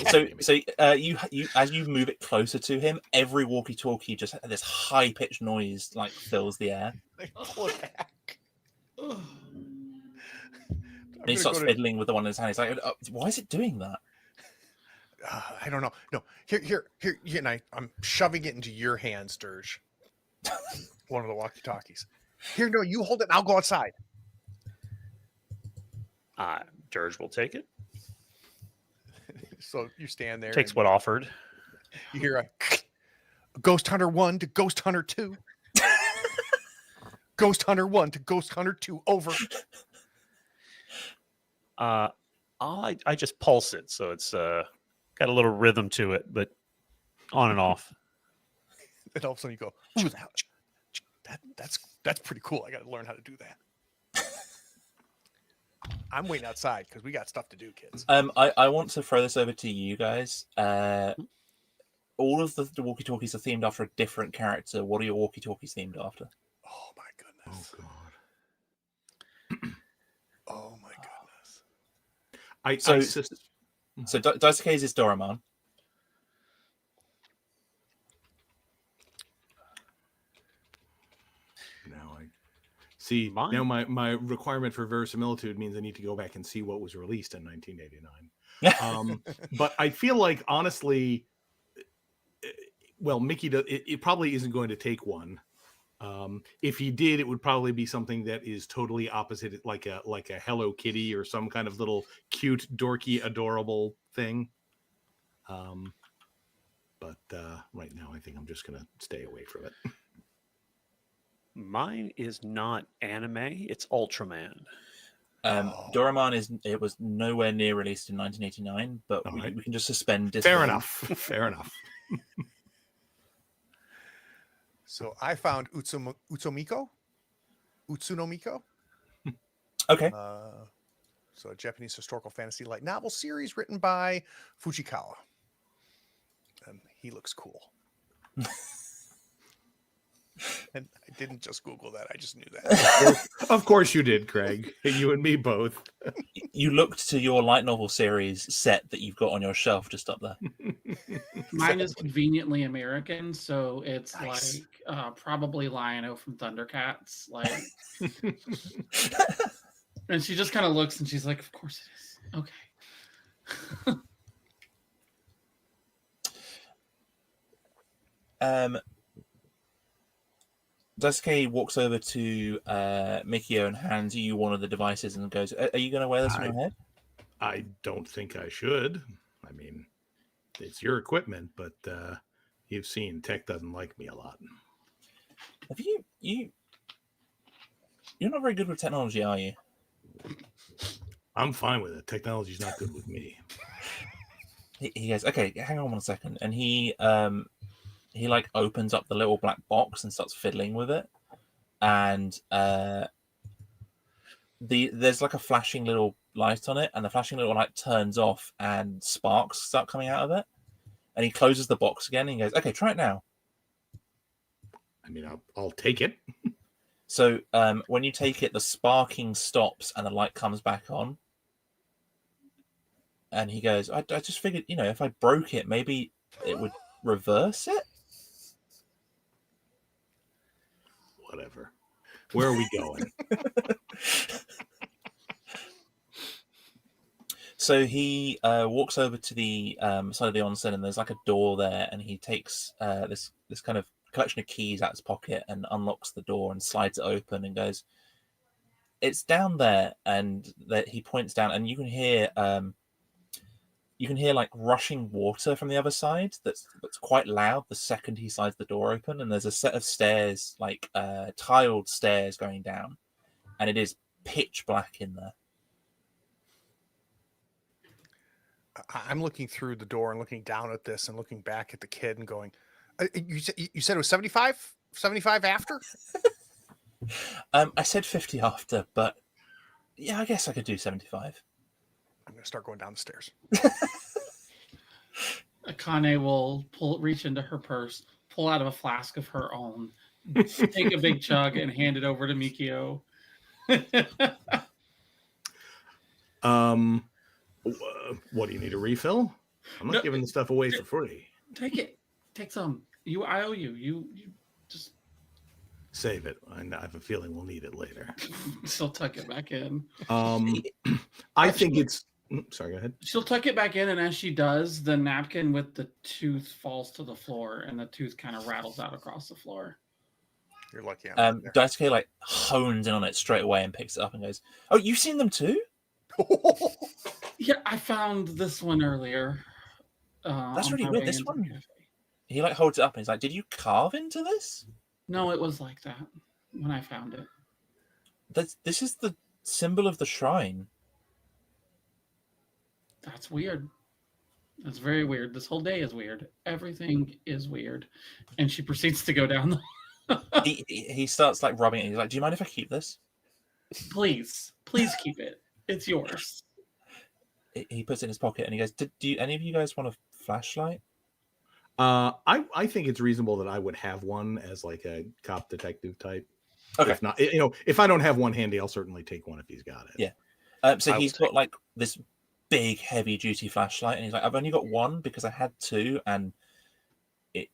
you as you move it closer to him, every walkie-talkie just this high-pitched noise like fills the air, Like, pull it back. Ugh. and he starts fiddling with the one in his hand. He's like, "Why is it doing that?" I don't know. No, here. And I'm shoving it into your hands, Dirge. One of the walkie-talkies. Here, no, you hold it and I'll go outside. Dirge will take it. So you stand there. Takes and what offered. you hear a Ghost Hunter 1 to Ghost Hunter 2. Ghost Hunter 1 to Ghost Hunter 2. Over. I just pulse it, so it's got a little rhythm to it, but on and off. And all of a sudden you go, ooh, that's pretty cool. I got to learn how to do that. I'm waiting outside because we got stuff to do, kids. I want to throw this over to you guys. All of the walkie-talkies are themed after a different character. What are your walkie-talkies themed after? Oh my oh goodness. god. Oh my goodness. So Daisuke's is Doraemon. Now I see. Mine? Now my requirement for verisimilitude means I need to go back and see what was released in 1989. But I feel like honestly, well, Mickey, it probably isn't going to take one. If he did, it would probably be something that is totally opposite, like a Hello Kitty or some kind of little cute, dorky, adorable thing. But right now, I think I'm just gonna stay away from it. Mine is not anime; it's Ultraman. Doraemon was nowhere near released in 1989, but we can just suspend disbelief. Fair enough. Fair enough. So I found Utsunomiko. Okay. So a Japanese historical fantasy light novel series written by Fujikawa. And he looks cool. And I didn't just Google that. I just knew that. Of course you did, Craig. You and me both. You looked to your light novel series set that you've got on your shelf just up there. Mine is conveniently American, so it's Nice. like probably Lion-O from Thundercats. Like, and she just kind of looks and she's like, "Of course it is." Okay. Daisuke walks over to Mikio and hands you one of the devices and goes, "Are you going to wear this on your head?" I don't think I should. I mean, it's your equipment, but you've seen tech doesn't like me a lot. Have you're not very good with technology, are you? I'm fine with it. Technology's not good with me. He goes, "Okay, hang on 1 second," and he like opens up the little black box and starts fiddling with it, and there's like a flashing little light on it, and the flashing little light turns off and sparks start coming out of it, and he closes the box again and he goes, "Okay, try it now." I mean, I'll take it. So when you take it, the sparking stops and the light comes back on, and he goes, I just figured, if I broke it, maybe it would reverse it." whatever. Where are we going? So he walks over to the side of the onsen, and there's like a door there, and he takes this kind of collection of keys out of his pocket and unlocks the door and slides it open and goes, "It's down there," and that he points down, and you can hear like rushing water from the other side. That's quite loud the second he slides the door open, and there's a set of stairs, like tiled stairs going down, and it is pitch black in there. I'm looking through the door and looking down at this and looking back at the kid and going, you said it was 75? 75 after? I said 50 after, but yeah, I guess I could do 75. I'm going to start going down the stairs. Akane will reach into her purse, pull out of a flask of her own, take a big chug, and hand it over to Mikio. What do you need, a refill? I'm not giving the stuff away for free. Take it. Take some. I owe you. You just save it. I have a feeling we'll need it later. She'll tuck it back in. I think it's. Sorry, go ahead. She'll tuck it back in, and as she does, the napkin with the tooth falls to the floor, and the tooth kind of rattles out across the floor. You're lucky. Daisuke like hones in on it straight away and picks it up and goes, "Oh, you've seen them too?" Yeah, I found this one earlier. That's really weird. This one, he like holds it up and he's like, "Did you carve into this?" No, it was like that when I found it. This is the symbol of the shrine. That's weird. That's very weird. This whole day is weird. Everything is weird. And she proceeds to go down he starts like rubbing it. He's like, "Do you mind if I keep this?" Please keep it. It's yours. He puts it in his pocket and he goes, "Do any of you guys want a flashlight?" I think it's reasonable that I would have one as like a cop detective type. Okay. If not, if I don't have one handy, I'll certainly take one if he's got it. Yeah. So he's got like this big heavy duty flashlight and he's like, "I've only got one because I had two and it,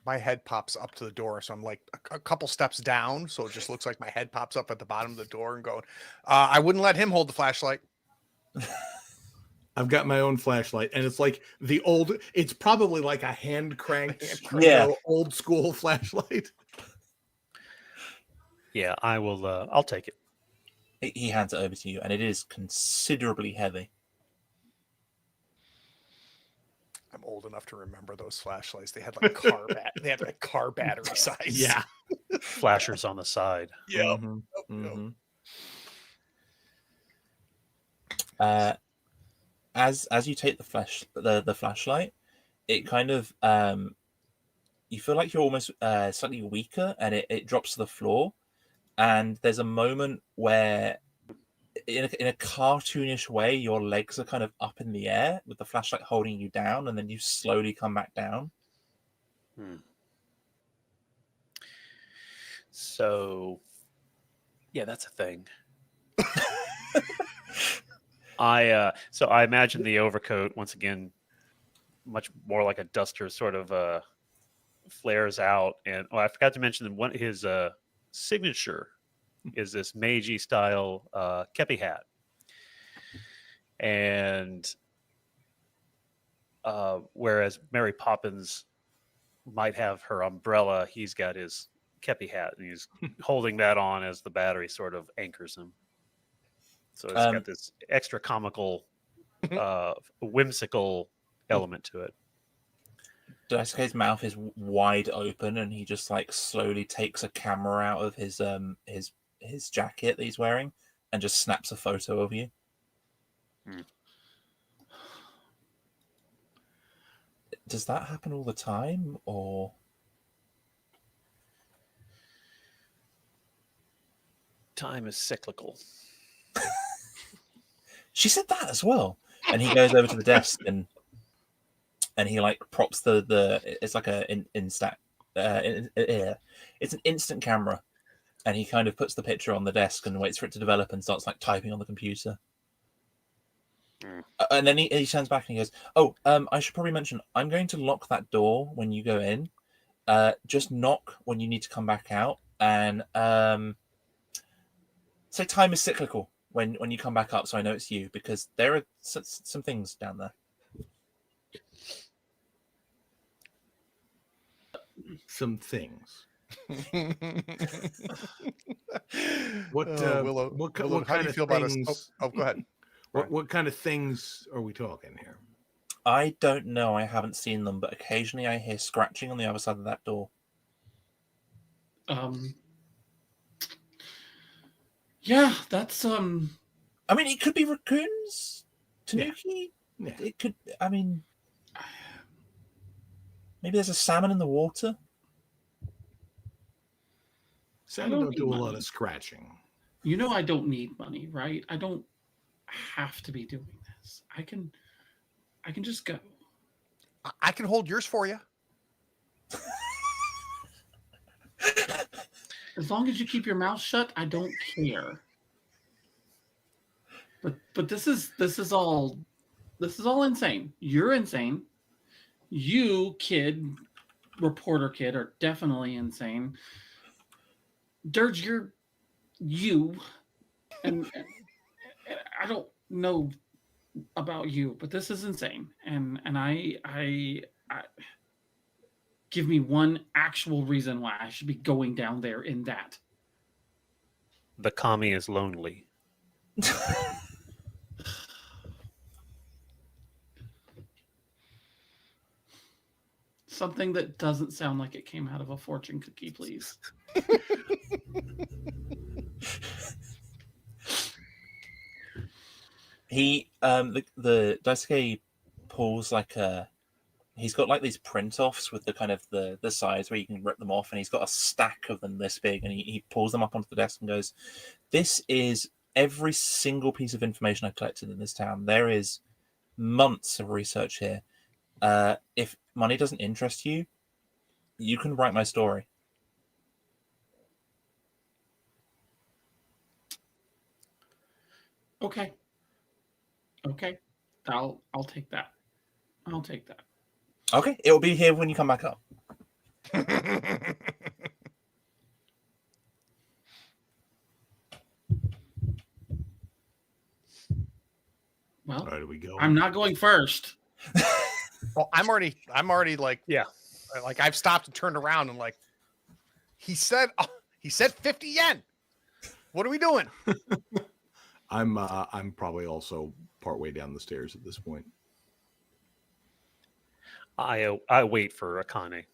My head pops up to the door, so I'm like a couple steps down, so it just looks like my head pops up at the bottom of the door and going, I wouldn't let him hold the flashlight. I've got my own flashlight, and it's like it's probably like a hand cranked, old school flashlight. Yeah, I will. I'll take it. He hands it over to you, and it is considerably heavy. I'm old enough to remember those flashlights. They had like car battery size. Yeah, flashers on the side. Yeah. Mm-hmm. As you take the flashlight, it kind of you feel like you're almost slightly weaker, and it drops to the floor. And there's a moment where, in a cartoonish way, your legs are kind of up in the air with the flashlight holding you down, and then you slowly come back down. So, yeah, that's a thing. I imagine the overcoat once again, much more like a duster, sort of flares out, and I forgot to mention that his signature is this Meiji style kepi hat, and whereas Mary Poppins might have her umbrella, he's got his kepi hat, and he's holding that on as the battery sort of anchors him. So it's got this extra comical, whimsical element to it. Daisuke's mouth is wide open, and he just like slowly takes a camera out of his jacket that he's wearing, and just snaps a photo of you. Does that happen all the time, or? Time is cyclical. She said that as well. And he goes over to the desk and he like props it's like it's an instant camera, and he kind of puts the picture on the desk and waits for it to develop and starts like typing on the computer. And then he turns back and he goes, "Oh, I should probably mention I'm going to lock that door when you go in. Just knock when you need to come back out, and say time is cyclical when you come back up, so I know it's you, because there are some things down there." Some things. What, Willow, what how kind do you of feel about us? things? Oh, go ahead. What kind of things are we talking here? I don't know. I haven't seen them, but occasionally I hear scratching on the other side of that door. Yeah, that's I mean, it could be raccoons, Tanuki. Yeah. It could. I mean, maybe there's a salmon in the water. Salmon don't need do a money. lot of scratching. You know, I don't need money, right? I don't have to be doing this. I can just go. I can hold yours for you. As long as you keep your mouth shut, I don't care. But this is all insane. You're insane. You, reporter kid, are definitely insane. Dirge, you, and I don't know about you, but this is insane. And I give me one actual reason why I should be going down there in that. The commie is lonely. Something that doesn't sound like it came out of a fortune cookie, please. He the Daisuke pulls like he's got like these print offs with the kind of the sides where you can rip them off, and he's got a stack of them this big, and he pulls them up onto the desk and goes, "This is every single piece of information I collected in this town. There is months of research here. If money doesn't interest you, you can write my story." Okay. I'll take that. I'll take that. Okay, it'll be here when you come back up. Well, All right, we go. I'm not going first. Well, I'm already like, Yeah. like I've stopped and turned around and like, he said 50 yen. What are we doing? I'm probably also partway down the stairs at this point. I wait for Akane.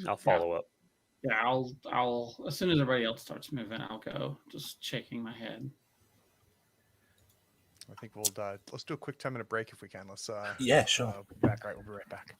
I'll follow up. Yeah, I'll as soon as everybody else starts moving, I'll go, just shaking my head. I think we'll let's do a quick 10-minute break if we can. Let's Yeah, sure. be back. All right, we'll be right back.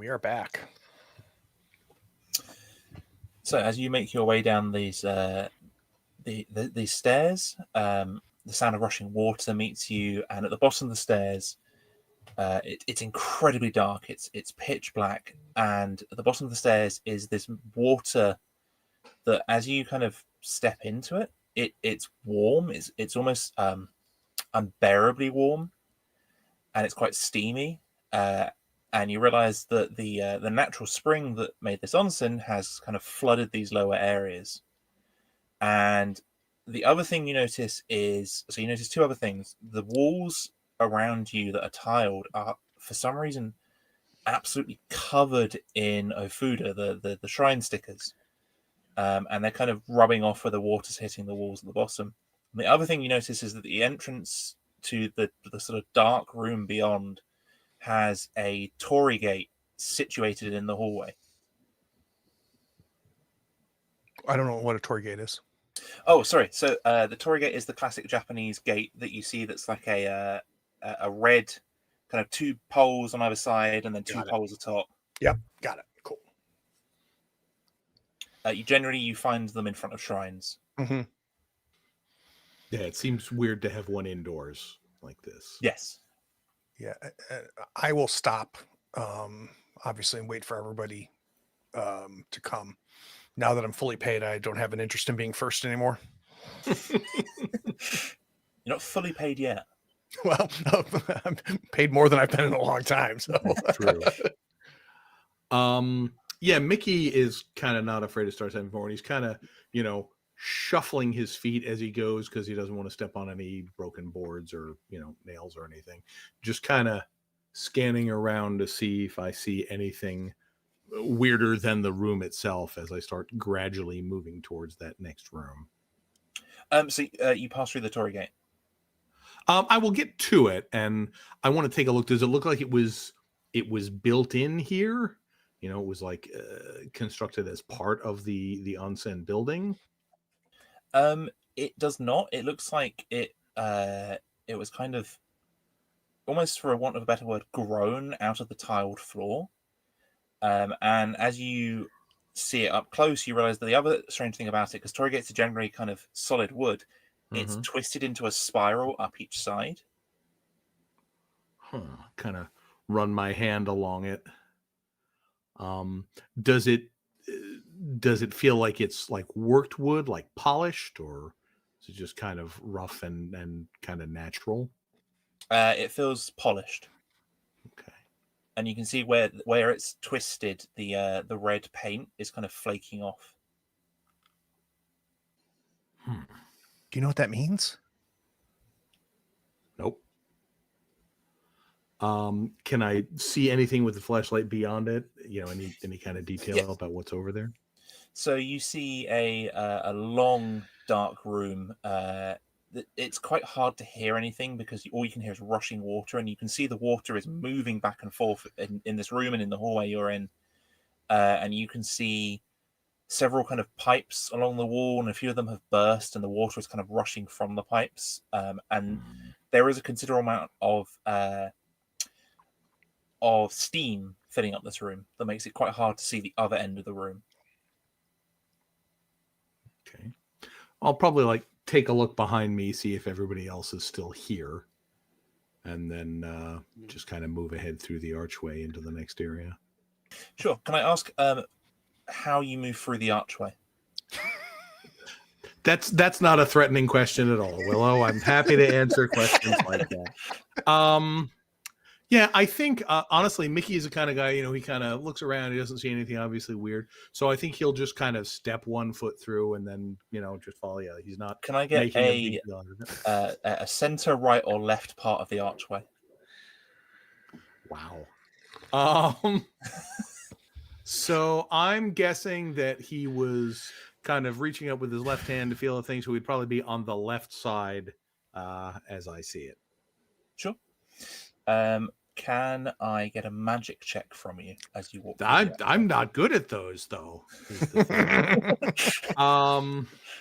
we are back. So as you make your way down these these stairs, the sound of rushing water meets you, and at the bottom of the stairs, it's incredibly dark. It's pitch black, and at the bottom of the stairs is this water that, as you kind of step into it's warm. It's almost unbearably warm, and it's quite steamy. And you realize that the natural spring that made this onsen has kind of flooded these lower areas. And the other thing you notice is, so you notice two other things. The walls around you that are tiled are, for some reason, absolutely covered in Ofuda, the shrine stickers. And they're kind of rubbing off where the water's hitting the walls at the bottom. And the other thing you notice is that the entrance to the sort of dark room beyond has a torii gate situated in the hallway. I don't know what a torii gate is. Oh, sorry. So the torii gate is the classic Japanese gate that you see that's like a red kind of two poles on either side and then two poles atop. Yep, got it. Cool. You find them in front of shrines. Mm-hmm. Yeah, it seems weird to have one indoors like this. Yes. Yeah, I will stop, obviously, and wait for everybody to come. Now that I'm fully paid, I don't have an interest in being first anymore. You're not fully paid yet. Well, I'm paid more than I've been in a long time. So True. Yeah, Mickey is kind of not afraid to start having more, and he's kind of, shuffling his feet as he goes because he doesn't want to step on any broken boards or, nails or anything. Just kind of scanning around to see if I see anything weirder than the room itself as I start gradually moving towards that next room. So you pass through the torii gate. I will get to it, and I want to take a look. Does it look like it was built in here? It was like constructed as part of the onsen building. It does not. It looks like it was kind of, almost for a want of a better word, grown out of the tiled floor. And as you see it up close, you realize that the other strange thing about it, because torii gates are generally kind of solid wood, it's twisted into a spiral up each side. Kind of run my hand along it. Does it feel like it's like worked wood, like polished, or is it just kind of rough and kind of natural? It feels polished. Okay. And you can see where it's twisted, the red paint is kind of flaking off. Do you know what that means? Nope. Can I see anything with the flashlight beyond it? Any kind of detail about what's over there? So you see a long dark room. It's quite hard to hear anything because all you can hear is rushing water, and you can see the water is moving back and forth in this room and in the hallway you're in. And you can see several kind of pipes along the wall, and a few of them have burst, and the water is kind of rushing from the pipes. And there is a considerable amount of steam filling up this room that makes it quite hard to see the other end of the room. Okay. I'll probably take a look behind me, see if everybody else is still here, and then just kind of move ahead through the archway into the next area. Sure. Can I ask how you move through the archway? That's not a threatening question at all, Willow. I'm happy to answer questions like that. Yeah, I think, honestly, Mickey is the kind of guy, he kind of looks around. He doesn't see anything obviously weird. So I think he'll just kind of step one foot through and then, just follow. Yeah, he's not. Can I get a center, right, or left part of the archway? Wow. So I'm guessing that he was kind of reaching up with his left hand to feel the thing. So he'd probably be on the left side as I see it. Sure. Can I get a magic check from you as you walk? I'm not good at those, though.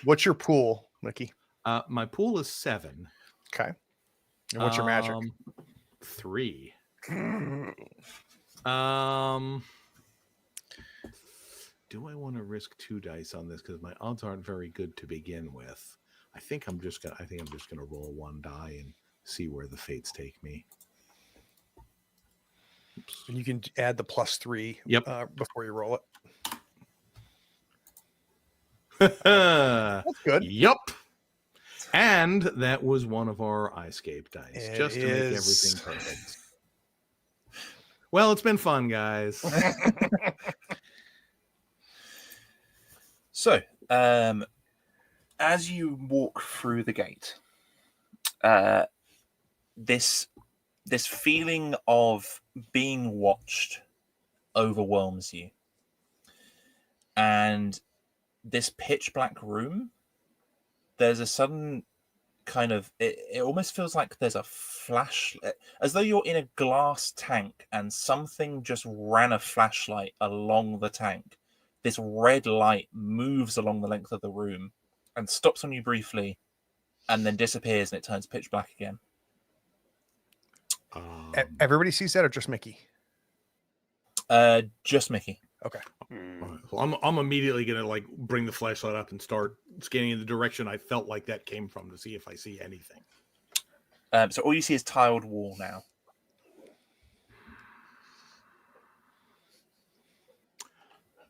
What's your pool, Mickey? My pool is 7. Okay. And what's your magic? 3. do I want to risk 2 dice on this? Because my odds aren't very good to begin with. I think I'm just gonna roll 1 die and see where the fates take me. Oops. And you can add the +3 before you roll it. That's good. Yep. And that was one of our Eyescape dice, just to make everything perfect. Well, it's been fun, guys. So, as you walk through the gate, this feeling of being watched overwhelms you, and this pitch black room, there's a sudden kind of it almost feels like there's a flash, as though you're in a glass tank and something just ran a flashlight along the tank. This red light moves along the length of the room and stops on you briefly and then disappears and it turns pitch black again. Everybody sees that or just Mickey? Just Mickey. Okay. Right. So I'm immediately gonna like bring the flashlight up and start scanning in the direction I felt like that came from to see if I see anything. So all you see is tiled wall now.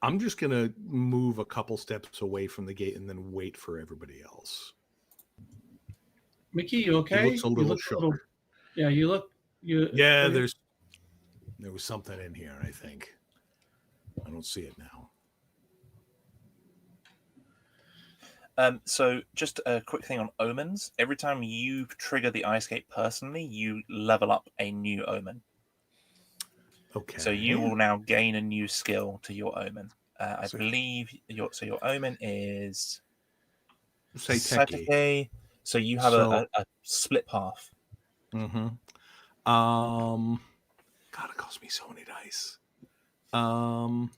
I'm just gonna move a couple steps away from the gate and then wait for everybody else. Mickey, you okay? He looks a little shook. Yeah, you look. Yeah, there was something in here, I think. I don't see it now. So just a quick thing on omens. Every time you trigger the Eyescape personally, you level up a new omen. Okay. So you will now gain a new skill to your omen. I believe your omen is say techie. So you have a split path. Mm-hmm. God, it cost me so many dice. I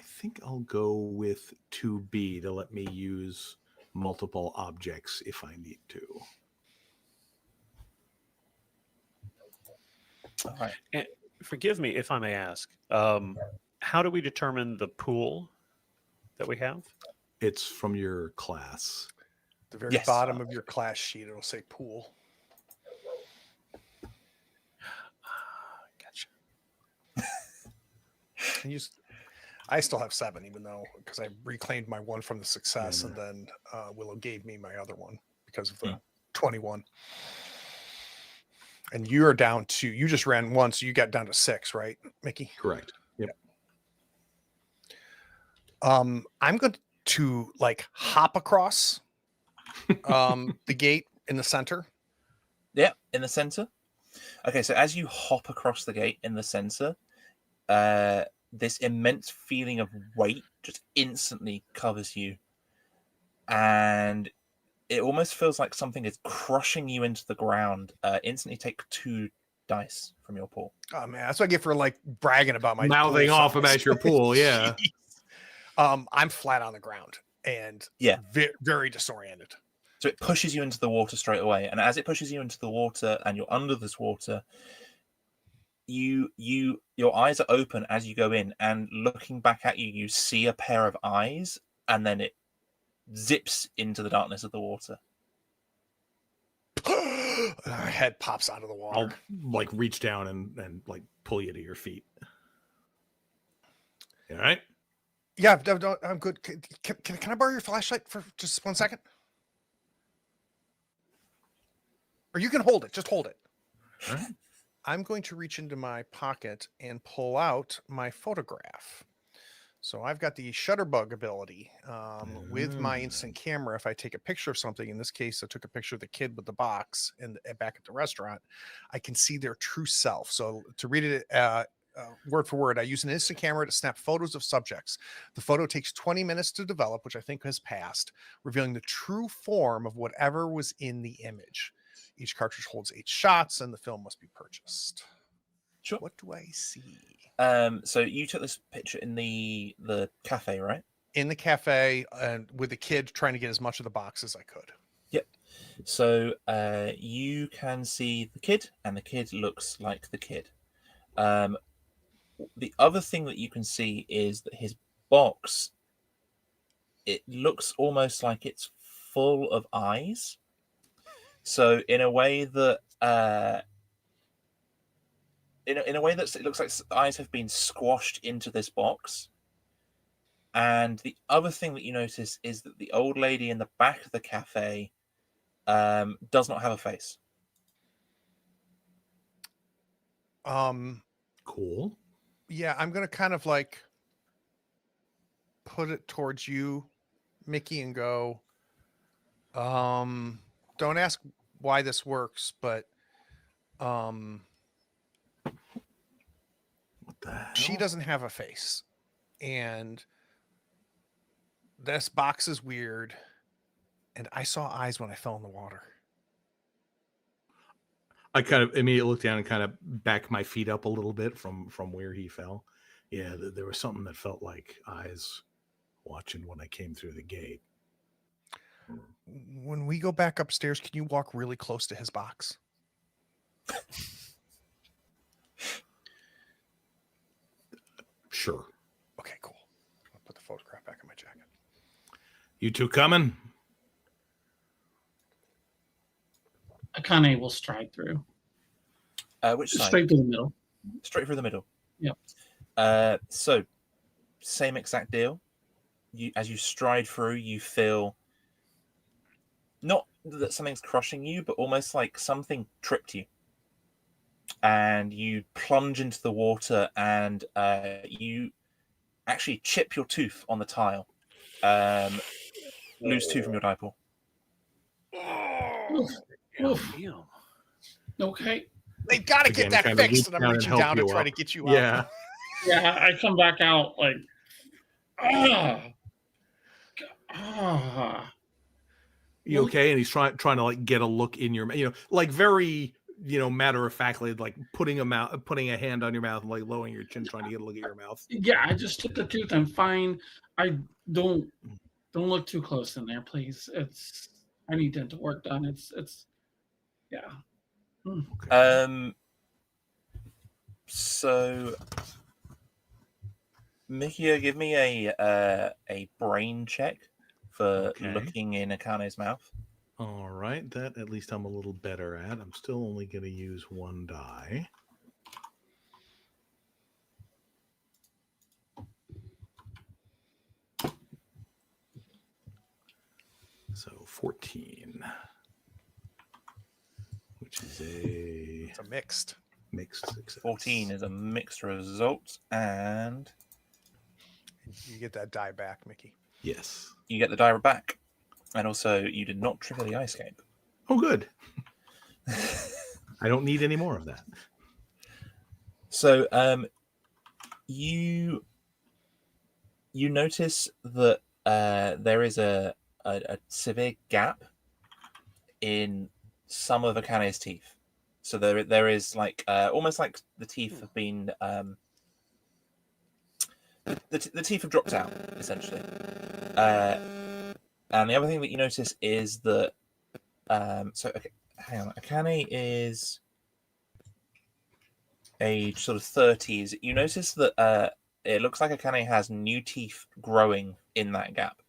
think I'll go with 2B to let me use multiple objects if I need to. All right. And forgive me if I may ask, how do we determine the pool that we have? It's from your class. The very bottom of your class sheet, it'll say pool. Gotcha. And I still have 7, even though because I reclaimed my 1 from the success, and then Willow gave me my other 1 because of the 21. And you're down to, you just ran 1, so you got down to 6, right, Mickey? Correct. Yep. I'm going to like hop across the gate in the center. Yeah, in the center. Okay, so as you hop across the gate in the center, this immense feeling of weight just instantly covers you, and it almost feels like something is crushing you into the ground. Instantly take 2 dice from your pool. Oh man, that's what I get for like bragging about my mouthing off about your pool. Yeah. I'm flat on the ground and very disoriented. So it pushes you into the water straight away, and as it pushes you into the water and you're under this water, your eyes are open as you go in, and looking back at you, you see a pair of eyes, and then it zips into the darkness of the water. Our head pops out of the water. I'll like reach down and like pull you to your feet. You all right? Yeah, I'm good. Can I borrow your flashlight for just 1 second? Or you can hold it. Just hold it. All right. I'm going to reach into my pocket and pull out my photograph. So I've got the Shutterbug ability with my instant camera. If I take a picture of something, in this case, I took a picture of the kid with the box and back at the restaurant, I can see their true self. So to read it word for word, I use an instant camera to snap photos of subjects. The photo takes 20 minutes to develop, which I think has passed, revealing the true form of whatever was in the image. Each cartridge holds 8 shots, and the film must be purchased. Sure. What do I see? So you took this picture in the cafe, right? In the cafe, and with the kid trying to get as much of the box as I could. Yep. So you can see the kid, and the kid looks like the kid. The other thing that you can see is that his box, it looks almost like it's full of eyes. So in a way that in a way that it looks like eyes have been squashed into this box. And the other thing that you notice is that the old lady in the back of the cafe does not have a face. Cool. Yeah, I'm gonna kind of like put it towards you, Mickey, and go. Don't ask why this works, but What the hell? she doesn't have a face, and this box is weird, and I saw eyes when I fell in the water. I kind of immediately looked down and kind of backed my feet up a little bit from where he fell. Yeah, there was something that felt like eyes watching when I came through the gate. When we go back upstairs, can you walk really close to his box? Sure. Okay, cool. I'll put the photograph back in my jacket. You two coming? Akane will stride through. Which side? Straight to the middle. Straight through the middle. Yep. So same exact deal. As you stride through, you feel not that something's crushing you, but almost like something tripped you. And you plunge into the water, and you actually chip your tooth on the tile. Lose 2 from your die pool. Oof. Okay. They gotta Again, get that kinda fixed, reach and I'm down and reaching help down to you try up. to get you Yeah. out. Yeah, I come back out like, ah. You okay? And he's trying to like get a look in your, like very, matter of factly, like putting a hand on your mouth, and like lowering your chin, trying to get a look at your mouth. Yeah, I just took the tooth. I'm fine. I don't look too close in there, please. I need dental work done. It's yeah. Okay. So Mikia, give me a brain check for Okay. looking in Akane's mouth. All right, that at least I'm a little better at. I'm still only going to use 1 die. So 14, which is It's a mixed. mixed success. 14 is a mixed result, and You get that die back, Mickey. Yes. you get the die back. And also, you did not trigger the Eyescape. Oh, good. I don't need any more of that. So, you notice that there is a severe gap in some of Akane's teeth. So there is like almost like the teeth have been the teeth have dropped out essentially. And the other thing that you notice is that okay, hang on, Akane is age sort of 30s. You notice that it looks like Akane has new teeth growing in that gap.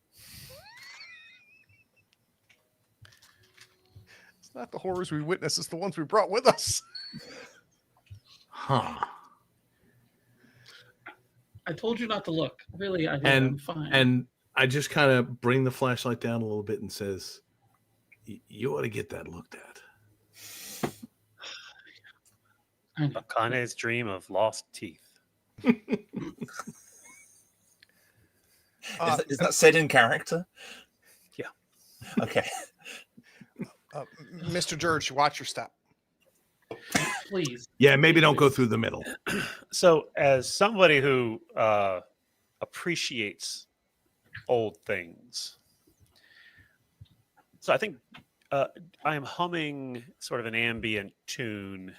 It's not the horrors we witness, it's the ones we brought with us. Huh. I told you not to look. Really, I did. And- I'm fine. And I just kind of bring the flashlight down a little bit and says, you ought to get that looked at. I know. Akane's dream of lost teeth. Is that said in character? Yeah. Okay. Mr. George, watch your step. Please. Yeah, maybe don't go through the middle. So, as somebody who appreciates old things, so I think I am humming sort of an ambient tune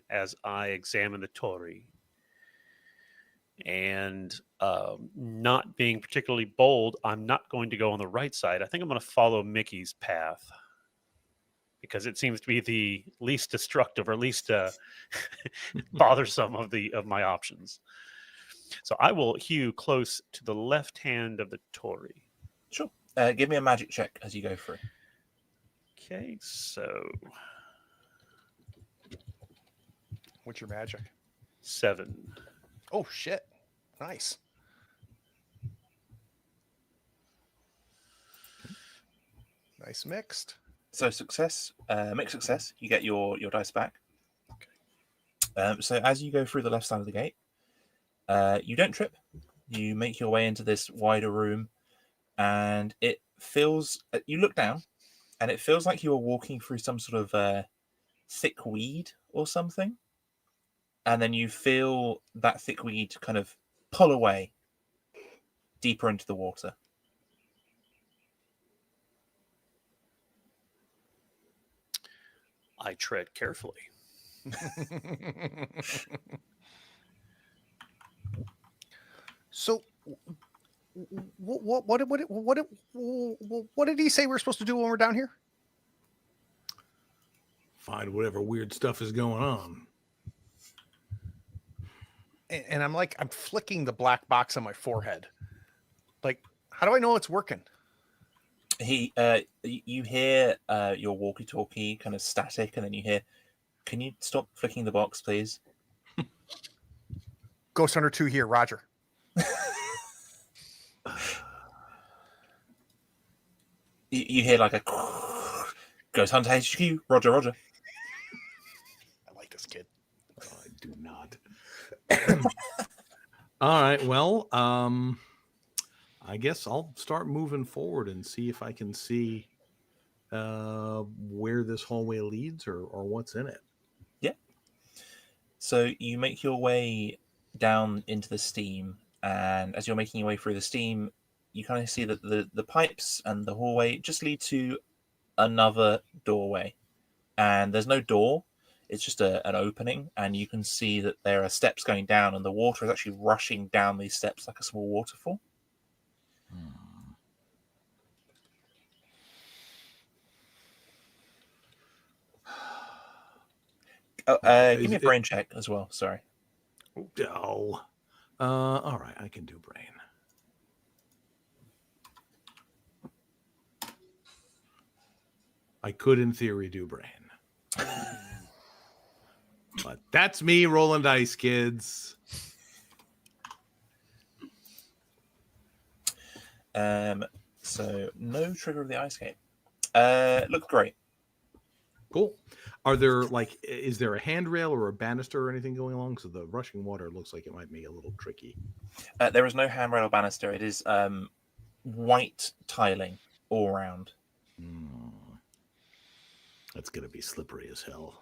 as I examine the Tori, and not being particularly bold, I'm not going to go on the right side. I think I'm going to follow Mickey's path, because it seems to be the least destructive or least bothersome of my options. So I will hew close to the left hand of the Tory. Sure. Give me a magic check as you go through. Okay, so What's your magic? 7. Oh shit! Nice. Nice mixed. So success, mixed success. You get your dice back. So as you go through the left side of the gate, you don't trip. You make your way into this wider room, and it feels. You look down, and it feels like you are walking through some sort of thick weed or something. And then you feel that thick weed kind of pull away deeper into the water. I tread carefully. So, what did he say we're supposed to do when we're down here? Find whatever weird stuff is going on. And I'm flicking the black box on my forehead. Like, how do I know it's working? You hear your walkie-talkie kind of static, and then you hear, "Can you stop flicking the box, please?" Ghost Hunter 2 here, Roger. You hear like a Ghost Hunter HQ, Roger, Roger. I like this kid. Oh, I do not. All right. Well, I guess I'll start moving forward and see if I can see where this hallway leads or what's in it. Yeah. So you make your way down into the steam, and as you're making your way through the steam, you kind of see that the pipes and the hallway just lead to another doorway. And there's no door. It's just an opening, and you can see that there are steps going down, and the water is actually rushing down these steps like a small waterfall. Give me a brain check as well. Sorry. Oh. All right. I can do brain. I could, in theory, do brain. But that's me rolling dice, kids. So no trigger of the Eyescape. Looked great. Cool. Are there is there a handrail or a banister or anything going along? So the rushing water looks like it might be a little tricky. There is no handrail or banister. It is white tiling all around. That's going to be slippery as hell.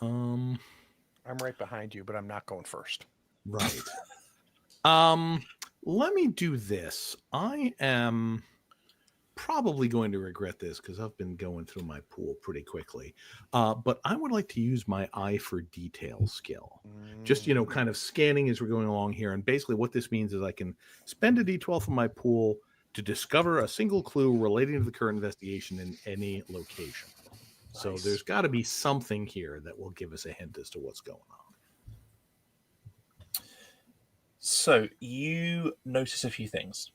I'm right behind you, but I'm not going first. Right. Let me do this. I am probably going to regret this because I've been going through my pool pretty quickly. But I would like to use my eye for detail skill. Just, kind of scanning as we're going along here. And basically what this means is I can spend a D12 from my pool to discover a single clue relating to the current investigation in any location. Nice. So there's got to be something here that will give us a hint as to what's going on. So you notice a few things.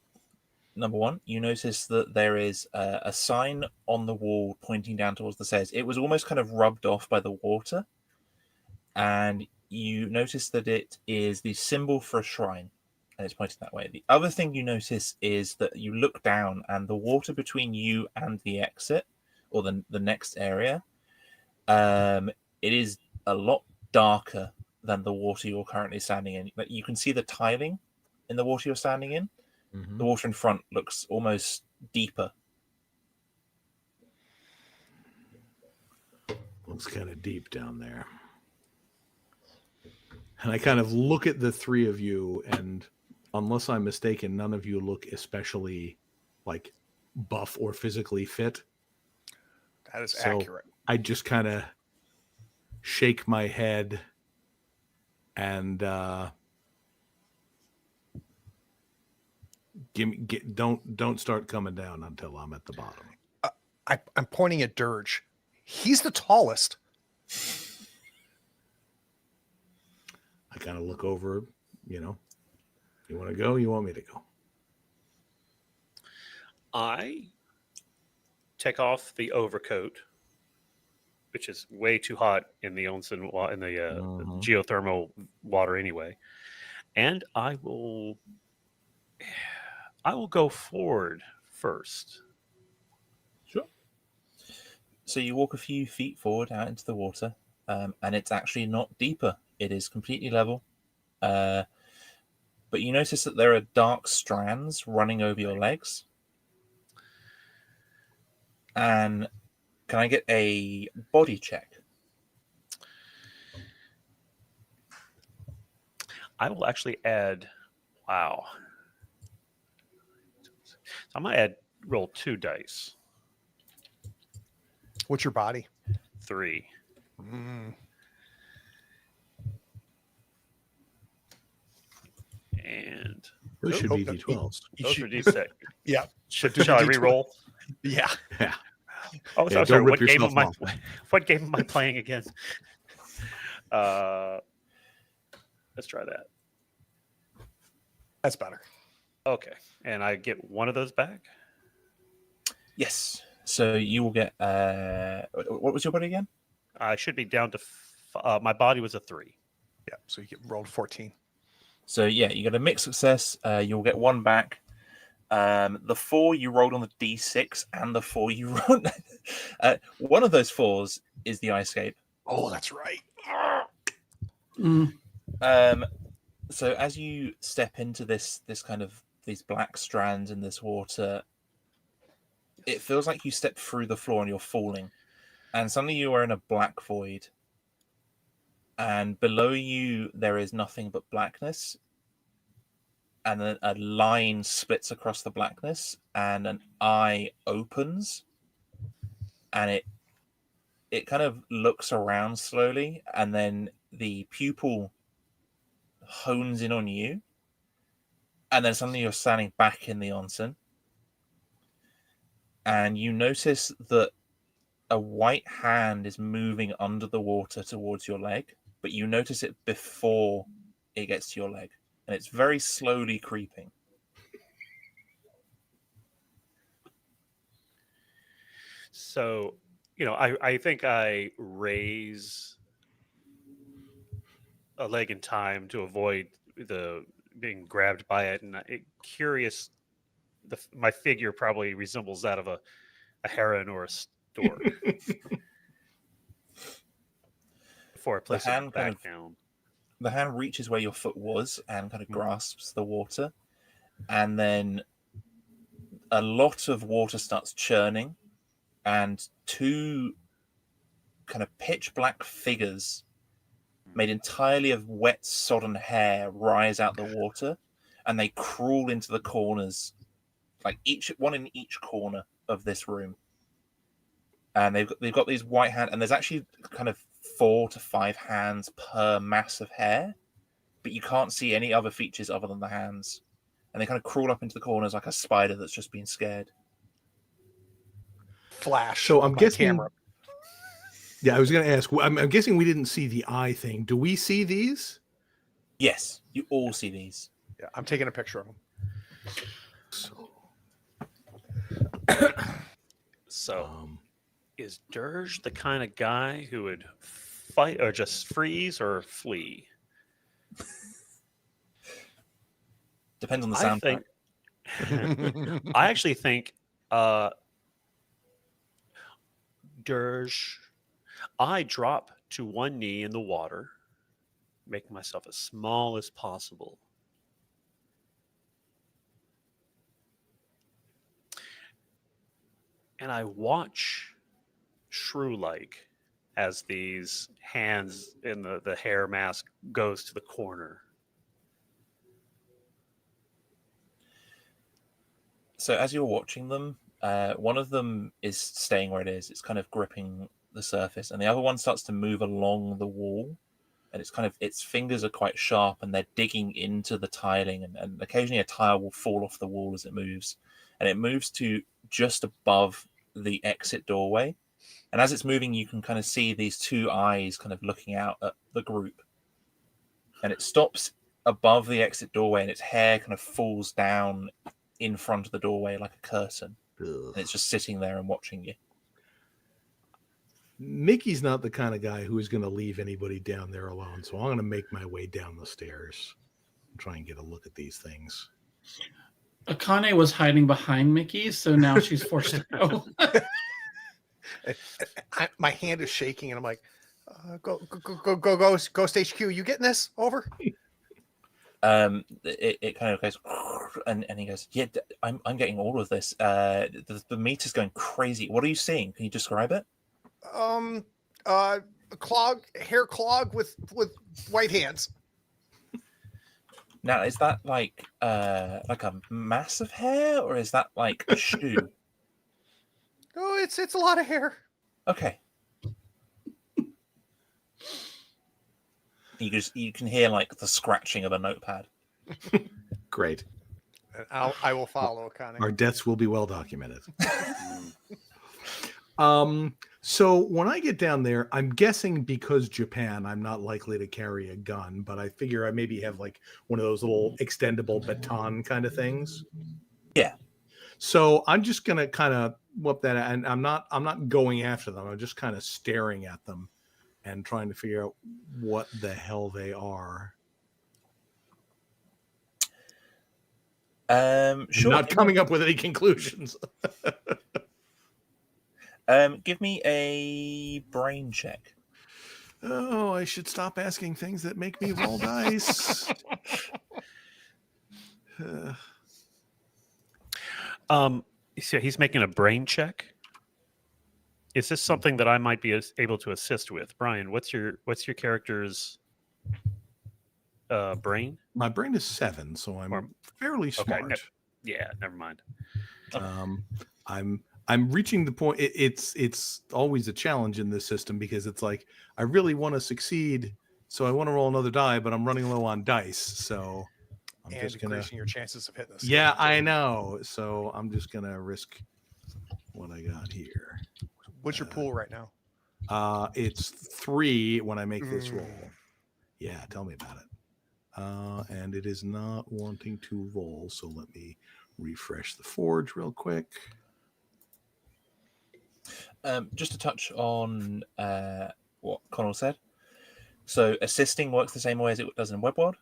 Number one, you notice that there is a sign on the wall pointing down towards the stairs. It was almost kind of rubbed off by the water. And you notice that it is the symbol for a shrine. And it's pointing that way. The other thing you notice is that you look down and the water between you and the exit, or the next area, it is a lot darker than the water you're currently standing in. But you can see the tiling in the water you're standing in. Mm-hmm. The water in front looks almost deeper. Looks kind of deep down there. And I kind of look at the three of you, and unless I'm mistaken, none of you look especially buff or physically fit. That is accurate. I just kind of shake my head and don't start coming down until I'm at the bottom. I'm pointing at Dirge. He's the tallest. I kind of look over, you want to go? You want me to go? I take off the overcoat, which is way too hot in the onsen in the geothermal water anyway, and I will go forward first. Sure. So you walk a few feet forward out into the water, and it's actually not deeper. It is completely level. But you notice that there are dark strands running over your legs. And can I get a body check? I will actually add. Wow. So I'm gonna roll 2 dice. What's your body? 3. And Those should be D12s. those are D6. Yeah. Shall I re-roll? Yeah. Yeah. Oh, Yeah, sorry. don't rip yourself off. What game am I playing again? Let's try that. That's better. Okay, and I get one of those back. Yes. So you will get. What was your body again? I should be down to. My body was a 3. Yeah. So you get rolled 14. So yeah, you get a mixed success. You'll get 1 back. The 4 you rolled on the D6 and the 4 you rolled. One of those 4s is the Eyescape. Oh, that's right. So as you step into this kind of these black strands in this water, it feels like you step through the floor and you're falling, and suddenly you are in a black void, and below you there is nothing but blackness, and then a line splits across the blackness and an eye opens, and it kind of looks around slowly, and then the pupil hones in on you, and then suddenly you're standing back in the onsen, and you notice that a white hand is moving under the water towards your leg, but you notice it before it gets to your leg, and it's very slowly creeping. So, I think I raise a leg in time to avoid the being grabbed by it, and curious, my figure probably resembles that of a heron or a stork. Before I place it back down. The hand reaches where your foot was and kind of grasps the water, and then a lot of water starts churning, and 2 kind of pitch black figures made entirely of wet, sodden hair rise out the water, and they crawl into the corners, like one in each corner of this room. And they've got these white hands, and there's actually kind of 4 to 5 hands per mass of hair, but you can't see any other features other than the hands. And they kind of crawl up into the corners like a spider that's just been scared. Flash. So I'm guessing. Camera. Yeah, I was going to ask. I'm guessing we didn't see the eye thing. Do we see these? Yes, you all see these. Yeah, I'm taking a picture of them. So, is Dirge the kind of guy who would fight or just freeze or flee? Depends on the soundtrack. I actually think Dirge. I drop to one knee in the water, making myself as small as possible. And I watch shrew-like as these hands in the hair mask goes to the corner. So as you're watching them, one of them is staying where it is. It's kind of gripping the surface, and the other one starts to move along the wall, and its fingers are quite sharp, and they're digging into the tiling, and occasionally a tile will fall off the wall as it moves, and it moves to just above the exit doorway. And as it's moving, you can kind of see these 2 eyes kind of looking out at the group. and it stops above the exit doorway, and its hair kind of falls down in front of the doorway like a curtain. And it's just sitting there and watching you. Mickey's not the kind of guy who is going to leave anybody down there alone, so I'm going to make my way down the stairs and try and get a look at these things. Akane was hiding behind Mickey, so now she's forced to go. My hand is shaking, and I'm like, Ghost HQ, you getting this? Over? It kind of goes, and he goes, yeah, I'm getting all of this. The meter's going crazy. What are you seeing? Can you describe it? Hair clog with white hands. Now, is that like a mass of hair, or is that like a shoe? Oh, it's a lot of hair. Okay. You can hear like the scratching of a notepad. Great. And I will follow Akane. Our deaths will be well documented. So when I get down there, I'm guessing because Japan, I'm not likely to carry a gun, but I figure I maybe have like one of those little extendable baton kind of things. Yeah. So I'm just gonna kind of whoop that, and I'm not going after them. I'm just kind of staring at them and trying to figure out what the hell they are. Sure. Not coming up with any conclusions. Give me a brain check. Oh, I should stop asking things that make me roll dice. So he's making a brain check. Is this something that I might be able to assist with, Brian? What's your character's brain? My brain is 7, so I'm fairly smart. Okay, yeah, never mind. I'm reaching the point. It's always a challenge in this system because it's like I really want to succeed, so I want to roll another die, but I'm running low on dice, so I'm just gonna increasing your chances of hitting this. Yeah, I know. So I'm just gonna risk what I got here. What's your pool right now? It's 3 when I make this roll. Yeah, tell me about it. And it is not wanting to roll, so let me refresh the forge real quick. Just to touch on what Connell said. So assisting works the same way as it does in WebWorld.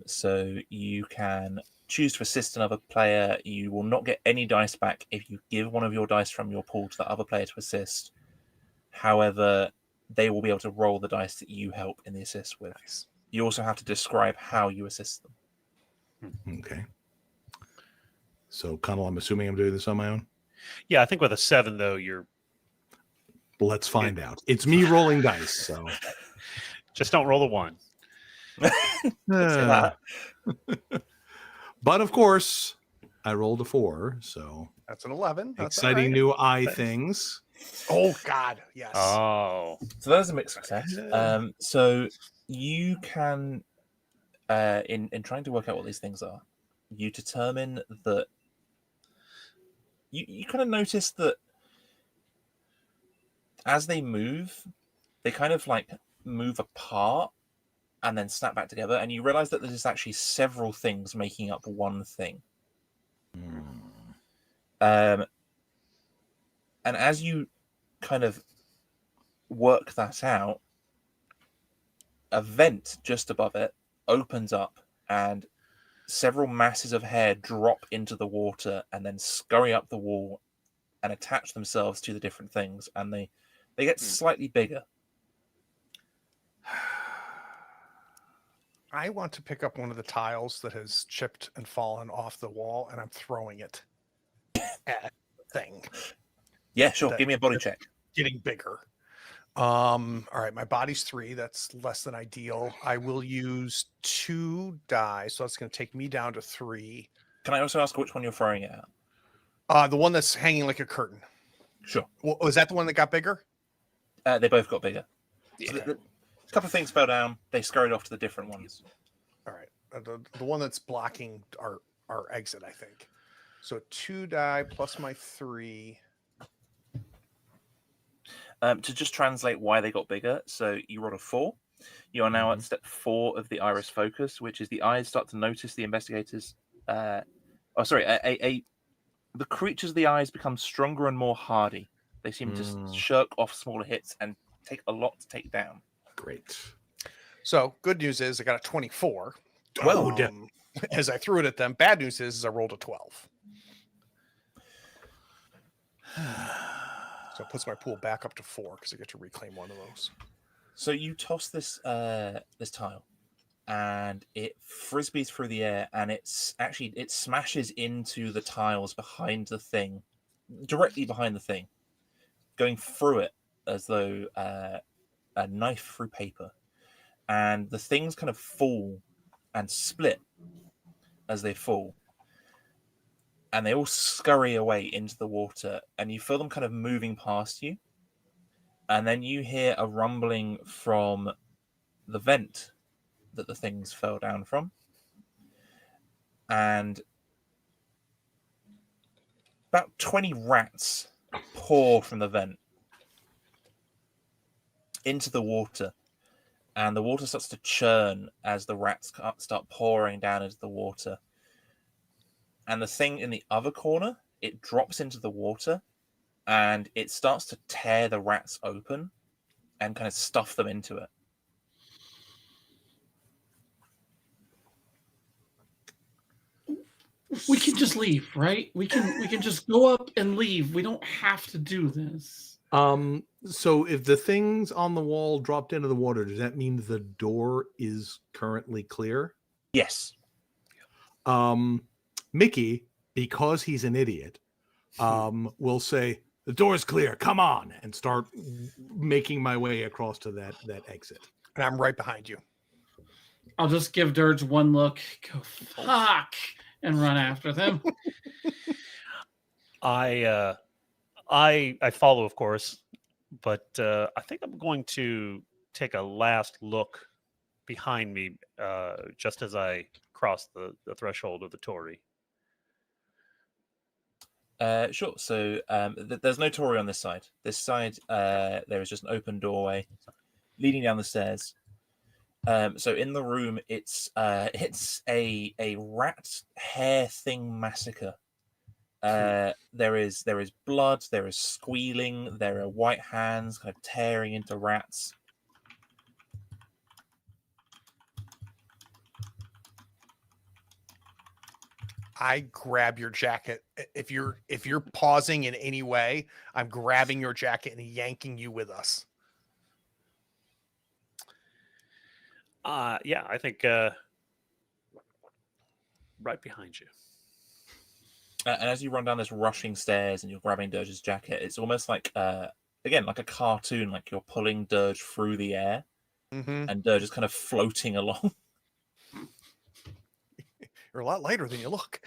So you can choose to assist another player. You will not get any dice back if you give one of your dice from your pool to the other player to assist. However, they will be able to roll the dice that you help in the assist with. Nice. You also have to describe how you assist them. Okay. So, Connell, I'm assuming I'm doing this on my own? Yeah, I think with a 7, though, you're... Let's find out. It's me rolling dice, so... Just don't roll a 1. But, of course, I rolled a 4, so... That's an 11. That's exciting all right. new eye things. Oh, God. Yes. Oh. So that is a mixed success. So you can, in trying to work out what these things are, you determine that you kind of notice that as they move, they kind of like move apart and then snap back together, and you realize that there's actually several things making up one thing. And as you kind of work that out, a vent just above it opens up and several masses of hair drop into the water and then scurry up the wall and attach themselves to the different things, and they get slightly bigger. I want to pick up one of the tiles that has chipped and fallen off the wall, and I'm throwing it at the thing. Yeah, sure. Give me a body check. Getting bigger. All right, my body's 3. That's less than ideal. I will use 2 die, so that's going to take me down to 3. Can I also ask which one you're throwing it at? The one that's hanging like a curtain. Sure. Was that the one that got bigger? They both got bigger. Yeah. So a couple of things fell down. They scurried off to the different ones. All right. The one that's blocking our exit, I think. So 2 die plus my 3. To just translate why they got bigger, so you rolled a 4. You are now at step 4 of the iris focus, which is the eyes start to notice the investigators. The creatures of the eyes become stronger and more hardy. They seem to shirk off smaller hits and take a lot to take down. Great. So good news is I got a 24. Well, As I threw it at them. Bad news is I rolled a 12. So it puts my pool back up to 4 because I get to reclaim one of those. So you toss this this tile, and it frisbees through the air, and it smashes into the tiles behind the thing, directly behind the thing, going through it as though a knife through paper. And the things kind of fall and split as they fall. And they all scurry away into the water, and you feel them kind of moving past you. And then you hear a rumbling from the vent that the things fell down from. And about 20 rats pour from the vent into the water. And the water starts to churn as the rats start pouring down into the water. And the thing in the other corner, it drops into the water, and it starts to tear the rats open and kind of stuff them into it. We can just leave, right? We can just go up and leave. We don't have to do this. So if the things on the wall dropped into the water, does that mean the door is currently clear? Yes. Mickey, because he's an idiot, will say, "The door's clear, come on," and start making my way across to that exit. And I'm right behind you. I'll just give Dirge one look, go fuck, and run after them. I follow, of course, but I think I'm going to take a last look behind me just as I cross the threshold of the Tory. Sure. So there's no Tory on this side. This side, there is just an open doorway leading down the stairs. So in the room, it's a rat hair thing massacre. There is blood, there is squealing, there are white hands kind of tearing into rats. I grab your jacket. If you're pausing in any way, I'm grabbing your jacket and yanking you with us. Yeah, I think right behind you. And as you run down this rushing stairs and you're grabbing Dirge's jacket, it's almost like, again, like a cartoon, like you're pulling Dirge through the air, and Dirge is kind of floating along. You're a lot lighter than you look.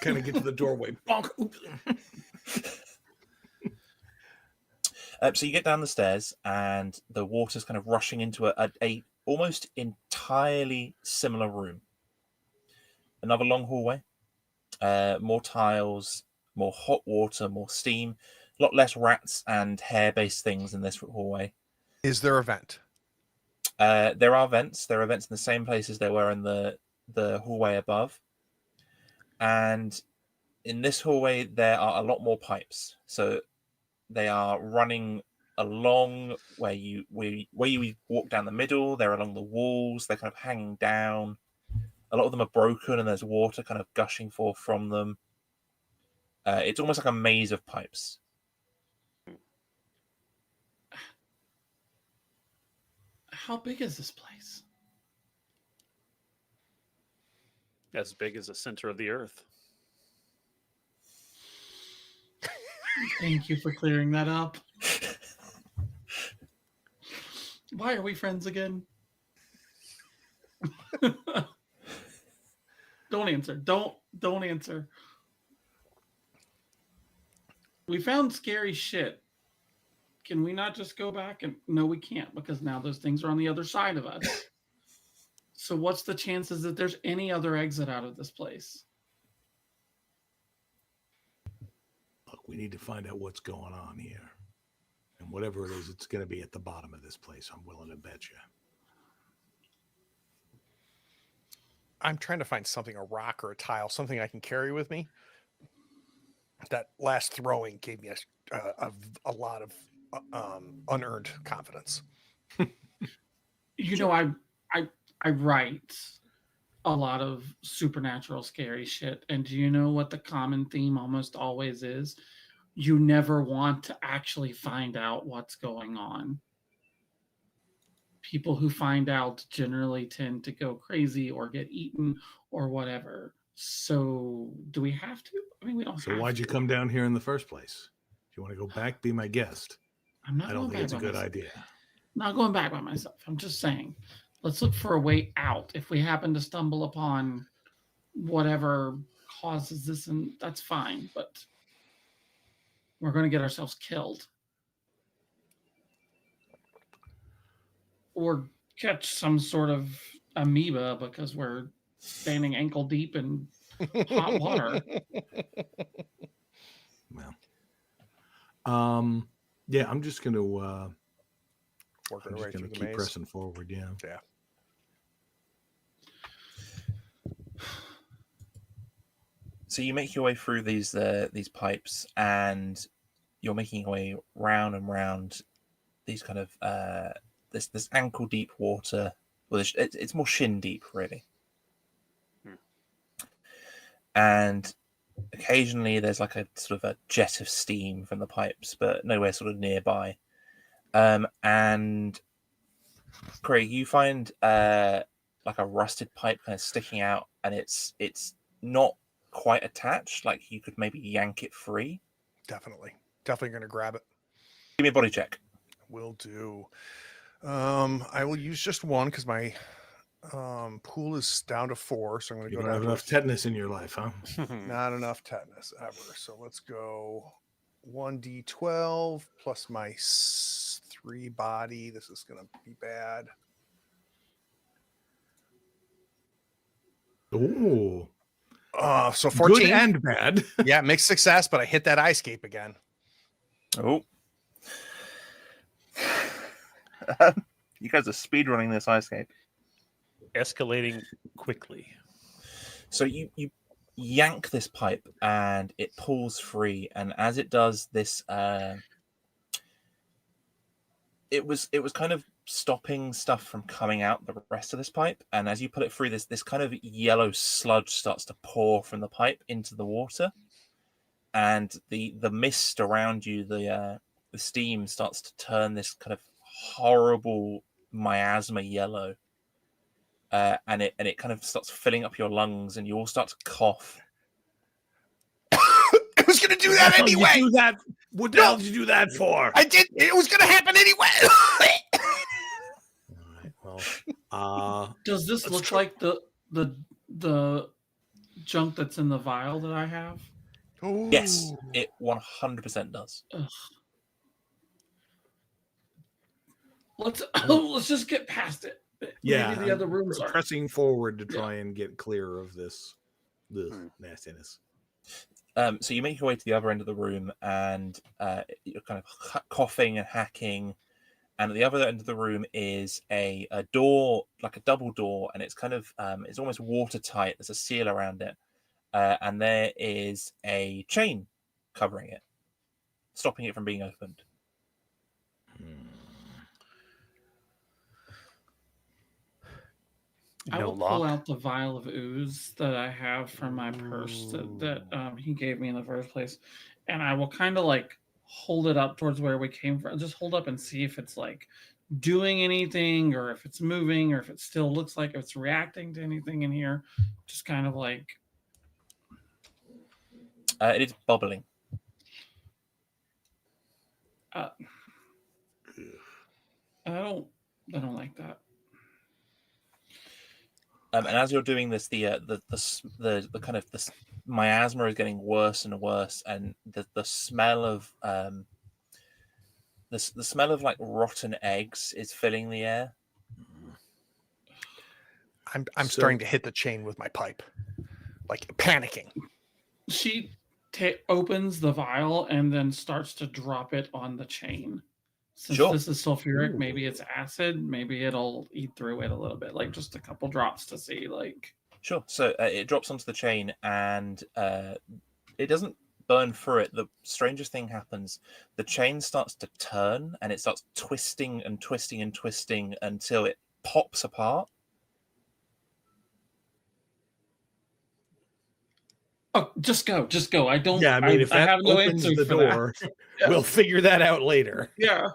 Kind of get to the doorway. Bonk. So you get down the stairs, and the water's kind of rushing into a almost entirely similar room. Another long hallway, more tiles, more hot water, more steam, a lot less rats and hair-based things in this hallway. Is there a vent? There are vents. There are vents in the same places there were in the hallway above. And in this hallway, there are a lot more pipes. So they are running along where you walk down the middle. They're along the walls. They're kind of hanging down. A lot of them are broken, and there's water kind of gushing forth from them. It's almost like a maze of pipes. How big is this place? As big as the center of the earth. Thank you for clearing that up. Why are we friends again? Don't answer. Don't answer. We found scary shit. Can we not just go back and... No, we can't, because now those things are on the other side of us. So what's the chances that there's any other exit out of this place? Look, we need to find out what's going on here. And whatever it is, it's going to be at the bottom of this place. I'm willing to bet you. I'm trying to find something, a rock or a tile, something I can carry with me. That last throwing gave me a lot of unearned confidence. You know, I write a lot of supernatural scary shit, and do you know what the common theme almost always is? You never want to actually find out what's going on. People who find out generally tend to go crazy or get eaten or whatever. So do we have to? I mean, we don't So have why'd you to. come down here in the first place? If you want to go back, be my guest. I'm not I don't going think back it's a by good myself. idea. Not going back by myself. I'm just saying, let's look for a way out. If we happen to stumble upon whatever causes this, and that's fine, but we're going to get ourselves killed. Or catch some sort of amoeba because we're standing ankle deep in hot water. Well, yeah, I'm just going to Working I'm our way just going through to the keep maze. pressing forward. Yeah. Yeah. So you make your way through these pipes, and you're making your way round and round these kind of this ankle deep water. Well, it's more shin deep, really. And occasionally there's like a sort of a jet of steam from the pipes, but nowhere sort of nearby. And Craig, you find like a rusted pipe kind of sticking out, and it's not quite attached. Like you could maybe yank it free. Definitely going to grab it. Give me a body check. Will do. I will use just one because my pool is down to 4, so I'm going to You go don't down have enough tetanus in your life, huh? Not enough tetanus ever. So let's go 1d12 plus my 3 body. This is going to be bad. Oh, so 14 good and bad. Yeah, mixed success, but I hit that Eyescape again. Oh. You guys are speedrunning this Eyescape. Escalating quickly. So you yank this pipe and it pulls free, and as it does this, it was kind of stopping stuff from coming out the rest of this pipe, and as you put it through, this kind of yellow sludge starts to pour from the pipe into the water, and the mist around you, the steam starts to turn this kind of horrible miasma yellow, and it kind of starts filling up your lungs, and you all start to cough. I was going to do that anyway. You do that? What the hell did you do that for? I did. It was going to happen anyway. All right, well, Does this look like the junk that's in the vial that I have? Yes, it 100% does. Ugh. Let's just get past it. yeah, Maybe the other rooms are. pressing forward to try and get clear of this nastiness. So you make your way to the other end of the room, and you're kind of coughing and hacking. And at the other end of the room is a door, like a double door, and it's kind of it's almost watertight. There's a seal around it, and there is a chain covering it, stopping it from being opened. I will pull out the vial of ooze that I have from my purse that he gave me in the first place, and I will kind of like hold it up towards where we came from. Just hold up and see if it's like doing anything, or if it's moving, or if it still looks like it's reacting to anything in here. Just kind of like it is bubbling. I don't like that. And as you're doing this, the kind of the miasma is getting worse and worse, and the smell of the smell of like rotten eggs is filling the air. I'm starting to hit the chain with my pipe, like panicking. She opens the vial and then starts to drop it on the chain. Since this is sulfuric, maybe it's acid. Maybe it'll eat through it a little bit, like just a couple drops to see. Like, Sure. So it drops onto the chain, and it doesn't burn through it. The strangest thing happens. The chain starts to turn, and it starts twisting and twisting and twisting until it pops apart. Oh, just go. I don't. Yeah, I mean, if I that have no opens answer the for door, that. we'll figure that out later. Yeah.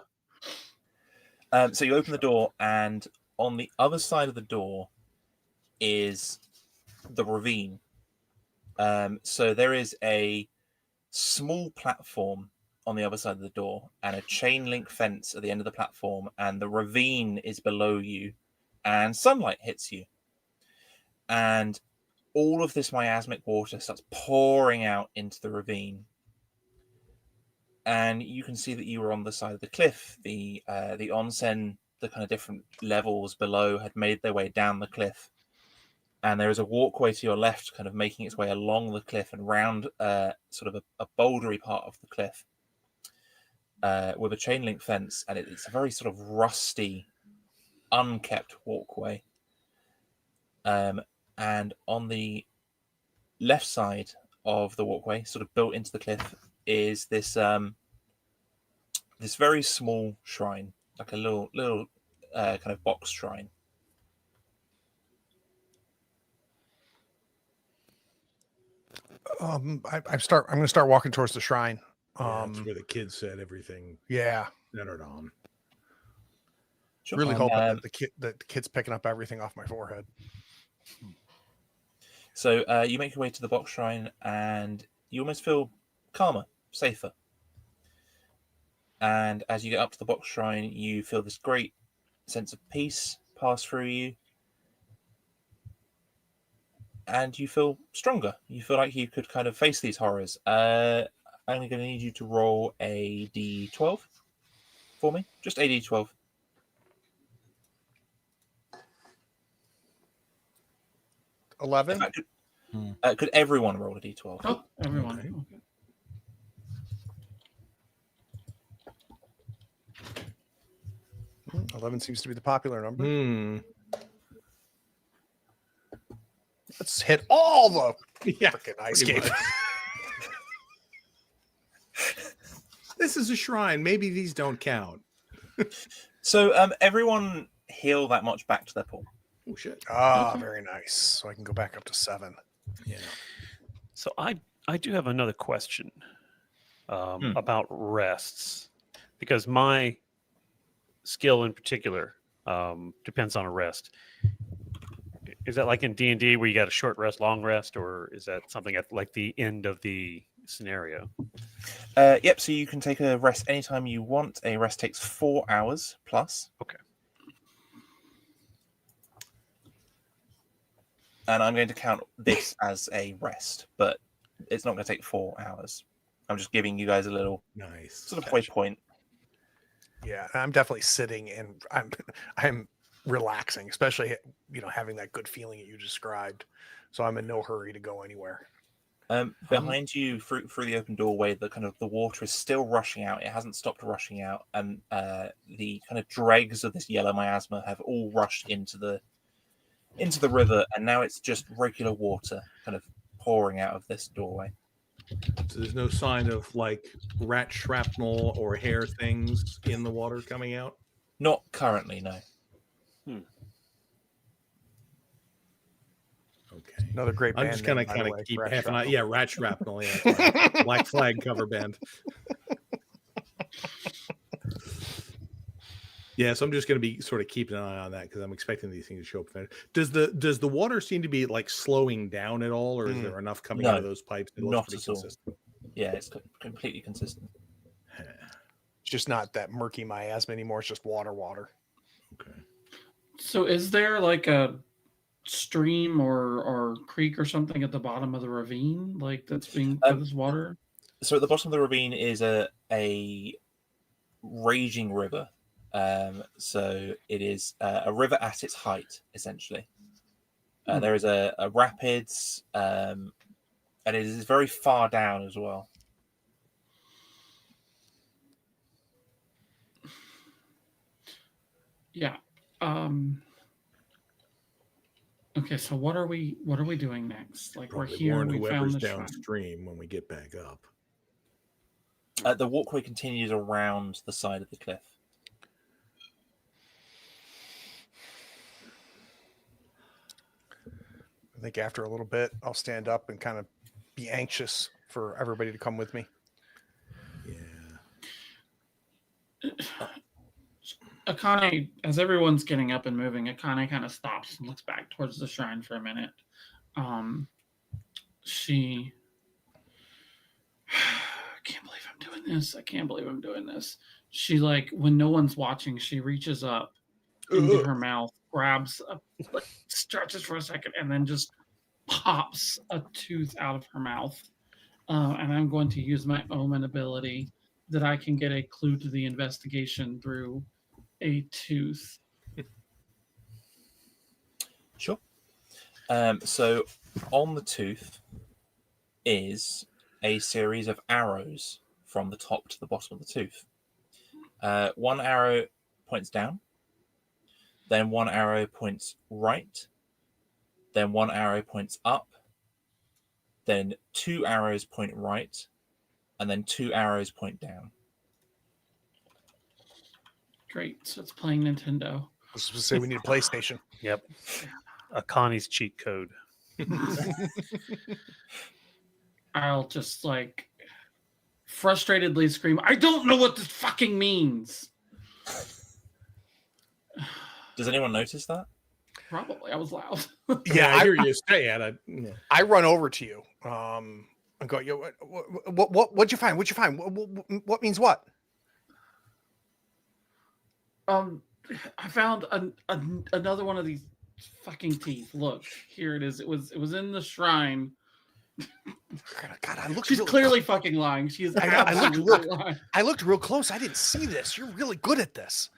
So you open the door, and on the other side of the door is the ravine. So there is a small platform on the other side of the door and a chain link fence at the end of the platform, and the ravine is below you, and sunlight hits you. And all of this miasmic water starts pouring out into the ravine. And you can see that you were on the side of the cliff. The onsen, the kind of different levels below, had made their way down the cliff. And there is a walkway to your left, kind of making its way along the cliff and round sort of a bouldery part of the cliff with a chain link fence. And it's a very sort of rusty, unkept walkway. And on the left side of the walkway, sort of built into the cliff, is this this very small shrine, like a little kind of box shrine. I'm going to start walking towards the shrine. That's where the kids said everything Yeah, centered on. Sure. really hoping that the kid's picking up everything off my forehead. So you make your way to the box shrine, and you almost feel calmer, safer. And as you get up to the box shrine, you feel this great sense of peace pass through you. And you feel stronger. You feel like you could kind of face these horrors. I'm going to need you to roll a d12 for me. Just a d12. 11. Could everyone roll a d12? Oh, everyone. Okay. Okay. 11 seems to be the popular number. Let's hit all the freaking Eyescape. This is a shrine. Maybe these don't count. So everyone heal that much back to their pool. Oh shit. Ah, very nice. So I can go back up to 7. Yeah. So I do have another question about rests, because my skill in particular depends on a rest. Is that like in D&D where you got a short rest, long rest, or is that something at like the end of the scenario? Yep, so you can take a rest anytime you want. A rest takes 4 hours plus. Okay. And I'm going to count this as a rest, but it's not going to take 4 hours. I'm just giving you guys a little Nice. sort of waypoint. Yeah, I'm definitely sitting and I'm relaxing, especially having that good feeling that you described. So I'm in no hurry to go anywhere. Behind you, through the open doorway, the water is still rushing out. It hasn't stopped rushing out, and the kind of dregs of this yellow miasma have all rushed into the river, and now it's just regular water kind of pouring out of this doorway. So there's no sign of like rat shrapnel or hair things in the water coming out? Not currently, no. Okay. Another great band. I'm just gonna name, by the way, keep Rat half an eye. Shrapnel. Yeah, rat shrapnel. Yeah, Black Flag cover band. Yeah, so I'm just going to be sort of keeping an eye on that because I'm expecting these things to show up. Does the water seem to be like slowing down at all, or is there enough coming out of those pipes? It looks not pretty at all. consistent. Yeah, it's completely consistent. It's just not that murky miasma anymore. It's just water. Okay. So is there like a stream or creek or something at the bottom of the ravine, like that's being fed this water? So at the bottom of the ravine is a raging river. So it is a river at its height, essentially. There is a rapids, and it is very far down as well. Yeah. Okay. Okay, so what are we doing next? Like Probably we're here, warn we whoever's found the shrine. downstream when we get back up. The walkway continues around the side of the cliff. I think after a little bit, I'll stand up and kind of be anxious for everybody to come with me. Yeah. Akane, as everyone's getting up and moving, Akane kind of stops and looks back towards the shrine for a minute. She, I can't believe I'm doing this. I can't believe I'm doing this. She, like, when no one's watching, she reaches up into her mouth, grabs, stretches for a second, and then just pops a tooth out of her mouth. And I'm going to use my omen ability that I can get a clue to the investigation through a tooth. Sure. So on the tooth is a series of arrows from the top to the bottom of the tooth. One arrow points down, then one arrow points right, then one arrow points up, then two arrows point right, and then two arrows point down. Great. So it's playing Nintendo. I was supposed to say we need a PlayStation. Yep. Akane's cheat code. I'll just like frustratedly scream, I don't know what this fucking means. Does anyone notice that? Probably. I was loud. Yeah, I hear you say it. I run over to you. And go, yo, what'd you find? What'd you find? What means what? I found another one of these fucking teeth. Look, here it is. It was in the shrine. God, I looked. She's really clearly fucking lying. She is I absolutely lying. I looked real close. I didn't see this. You're really good at this.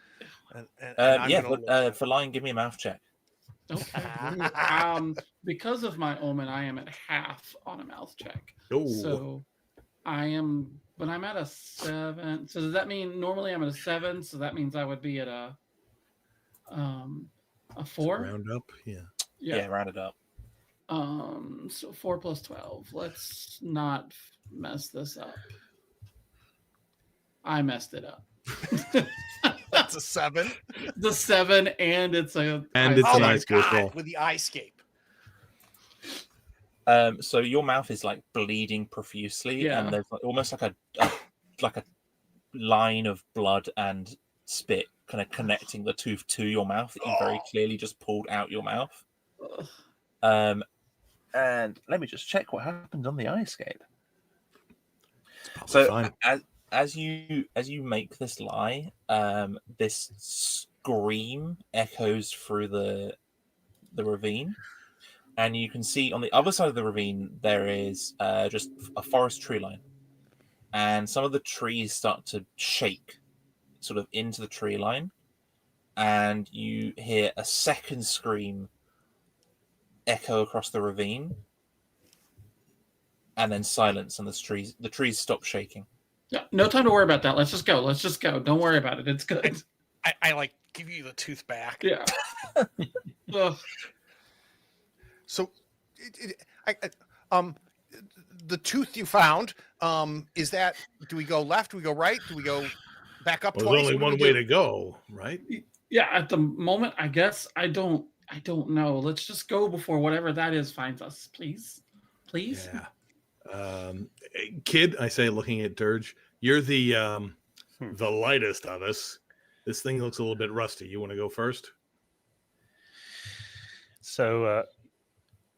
For lying, give me a mouth check. Okay. Because of my omen, I am at half on a mouth check. Oh. So I am, but I'm at a 7. So does that mean normally I'm at a 7? So that means I would be at a 4. Round up, Yeah, round it up. So 4 plus 12. Let's not mess this up. I messed it up. That's a 7. The 7, and it's a And it's Oh an my Eyescape God, roll. with the Eyescape. So your mouth is like bleeding profusely, and there's like, almost like a line of blood and spit kind of connecting the tooth to your mouth that you very clearly just pulled out your mouth. And let me just check what happened on the Eyescape. So fine. as you make this lie, this scream echoes through the ravine, and you can see on the other side of the ravine there is just a forest tree line, and some of the trees start to shake sort of into the tree line, and you hear a second scream echo across the ravine, and then silence, and the trees stop shaking. Yeah, no time to worry about that. Let's just go. Don't worry about it. It's good. I like give you the tooth back. Yeah. So, the tooth you found, is that? Do we go left? Do we go right? Do we go back up? Well, twice? there's only What do one we way do? to go, right? Yeah, at the moment, I guess I don't know. Let's just go before whatever that is finds us, please. Yeah. Kid, I say, looking at Dirge, you're the lightest of us. This thing looks a little bit rusty. You want to go first? So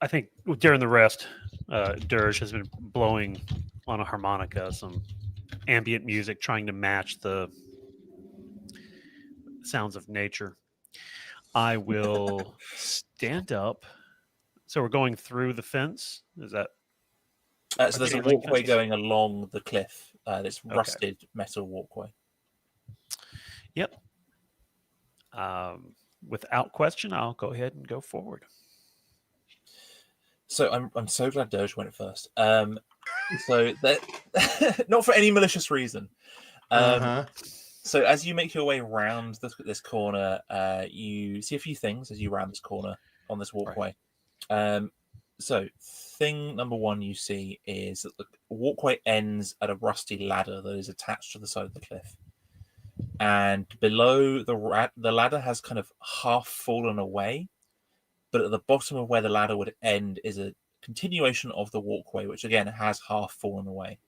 I think during the rest, Dirge has been blowing on a harmonica some ambient music, trying to match the sounds of nature. I will stand up. So we're going through the fence. Is that? So there's a walkway going along the cliff. This rusted metal walkway. Yep. Without question, I'll go ahead and go forward. So I'm so glad Dirge went first. So that not for any malicious reason. So as you make your way around this corner, you see a few things as you round this corner on this walkway. So thing number one you see is that the walkway ends at a rusty ladder that is attached to the side of the cliff. And below the ladder has kind of half fallen away, but at the bottom of where the ladder would end is a continuation of the walkway, which again has half fallen away.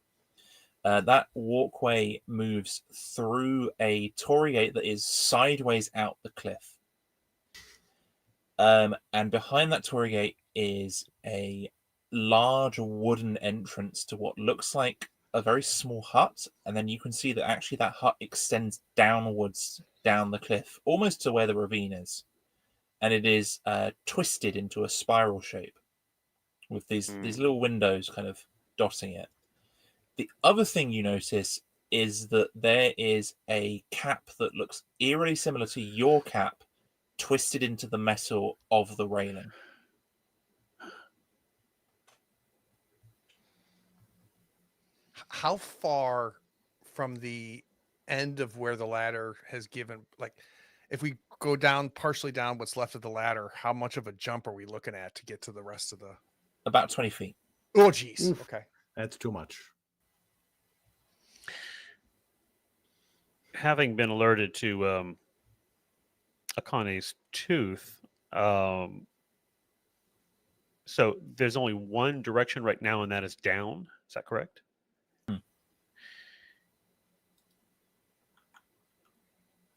That walkway moves through a torii gate that is sideways out the cliff. And behind that torii gate is a large wooden entrance to what looks like a very small hut, and then you can see that actually that hut extends downwards down the cliff, almost to where the ravine is, and it is twisted into a spiral shape with these little windows kind of dotting it. The other thing you notice is that there is a cap that looks eerily similar to your cap, twisted into the metal of the railing. How far from the end of where the ladder has given, like, if we go down partially down what's left of the ladder, how much of a jump are we looking at to get to the rest of the? About 20 feet. Oh, geez. Oof. Okay. That's too much. Having been alerted to Akane's tooth, so there's only one direction right now, and that is down. Is that correct?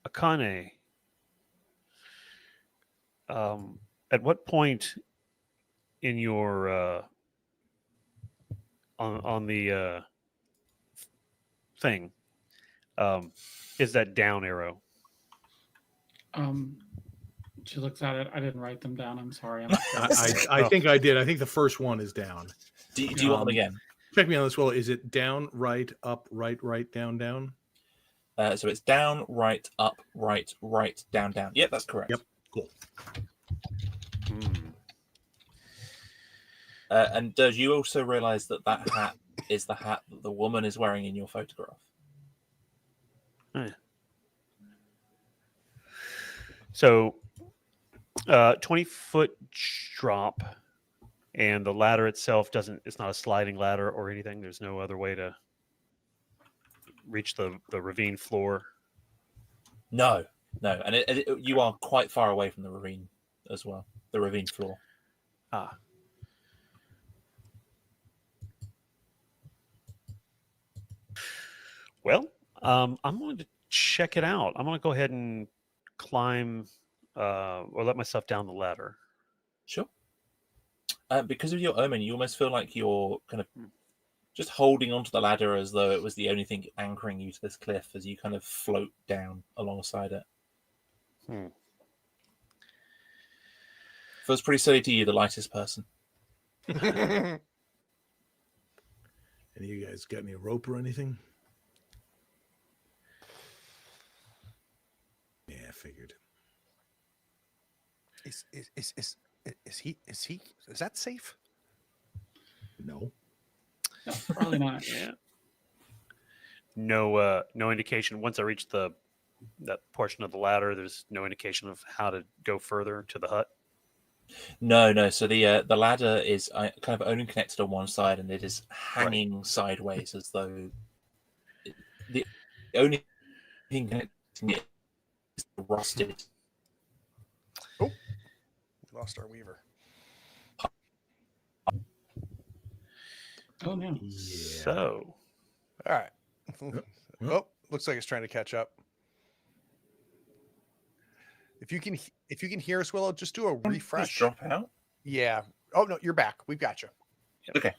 Akane, at what point in your on the thing is that down arrow? She looks at it. I didn't write them down. I'm sorry. I think I did. I think the first one is down. Do you want them again? Check me on this. Well, is it down, right, up, right, down, down? So it's down, right, up, right, down, down. Yep, that's correct. Yep, cool. And does you also realize that that hat is the hat that the woman is wearing in your photograph? So 20-foot drop, and the ladder itself it's not a sliding ladder or anything. There's no other way to reach the ravine floor. No. And you are quite far away from the ravine as well, the ravine floor. Well, I'm going to check it out. I'm going to go ahead and climb or let myself down the ladder. Sure. Because of your omen, you almost feel like you're kind of just holding onto the ladder as though it was the only thing anchoring you to this cliff as you kind of float down alongside it. Feels pretty silly to you, the lightest person. Any of you guys got any rope or anything? Yeah, I figured. Is that safe? No. No, probably not. Yeah. No indication. Once I reach that portion of the ladder, there's no indication of how to go further to the hut. No. So the ladder is kind of only connected on one side, and it is hanging sideways as though the only thing connecting it is rusted. Oh, we lost our weaver. Oh no. Yeah. So, All right. Oh, looks like it's trying to catch up. If you can hear us, Willow, just do a refresh. Just drop out. Yeah. Oh no, you're back. We've got you. Okay.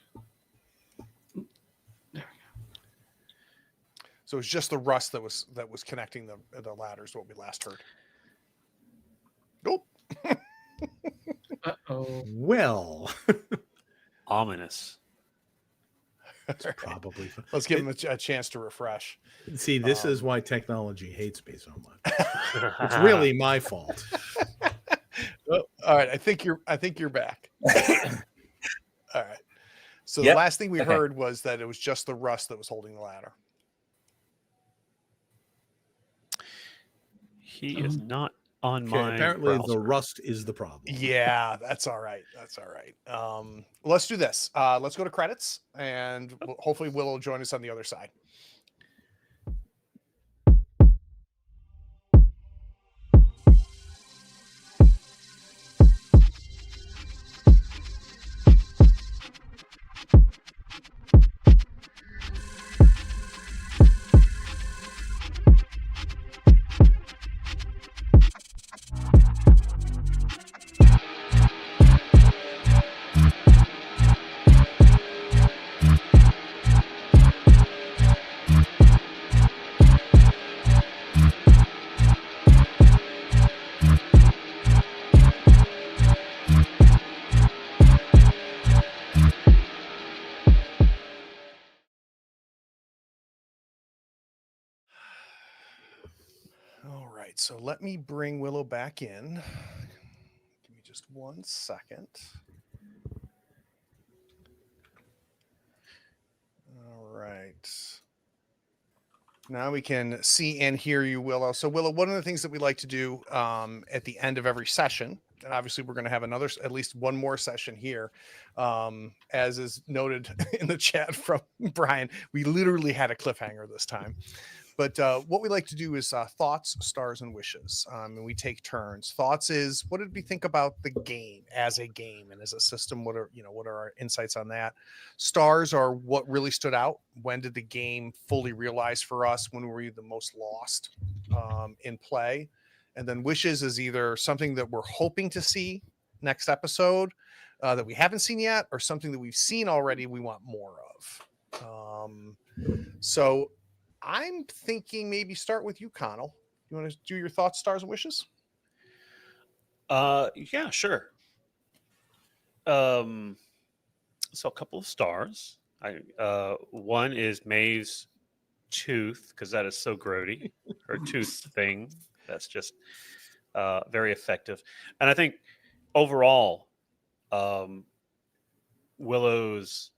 So it's just the rust that was connecting the ladders. What we last heard. Nope. Uh-oh. Well, ominous. it's probably fun. Let's give him a chance to refresh. See, this is why technology hates me so much. It's really my fault. Oh, all right, I think you're back. All right. So Yep. the last thing we heard was that it was just the rust that was holding the ladder. He is not on Okay, my apparently the browser. rust is the problem. Yeah, that's all right. That's all right. Let's do this. Let's go to credits, and hopefully Will will join us on the other side. All right, so let me bring Willow back in. Give me just 1 second. All right. Now we can see and hear you, Willow. So, Willow, one of the things that we like to do at the end of every session, and obviously we're going to have at least one more session here, as is noted in the chat from Brian, we literally had a cliffhanger this time. But what we like to do is thoughts, stars, and wishes. And we take turns. Thoughts is, what did we think about the game as a game and as a system? What are our insights on that? Stars are what really stood out. When did the game fully realize for us? When were we the most lost in play? And then wishes is either something that we're hoping to see next episode that we haven't seen yet, or something that we've seen already we want more of. So I'm thinking maybe start with you, Connell. You want to do your thoughts, stars, and wishes? Yeah, sure. So a couple of stars. One is Maeve's tooth, because that is so grody. Her tooth thing. That's just very effective. And I think overall, Willow's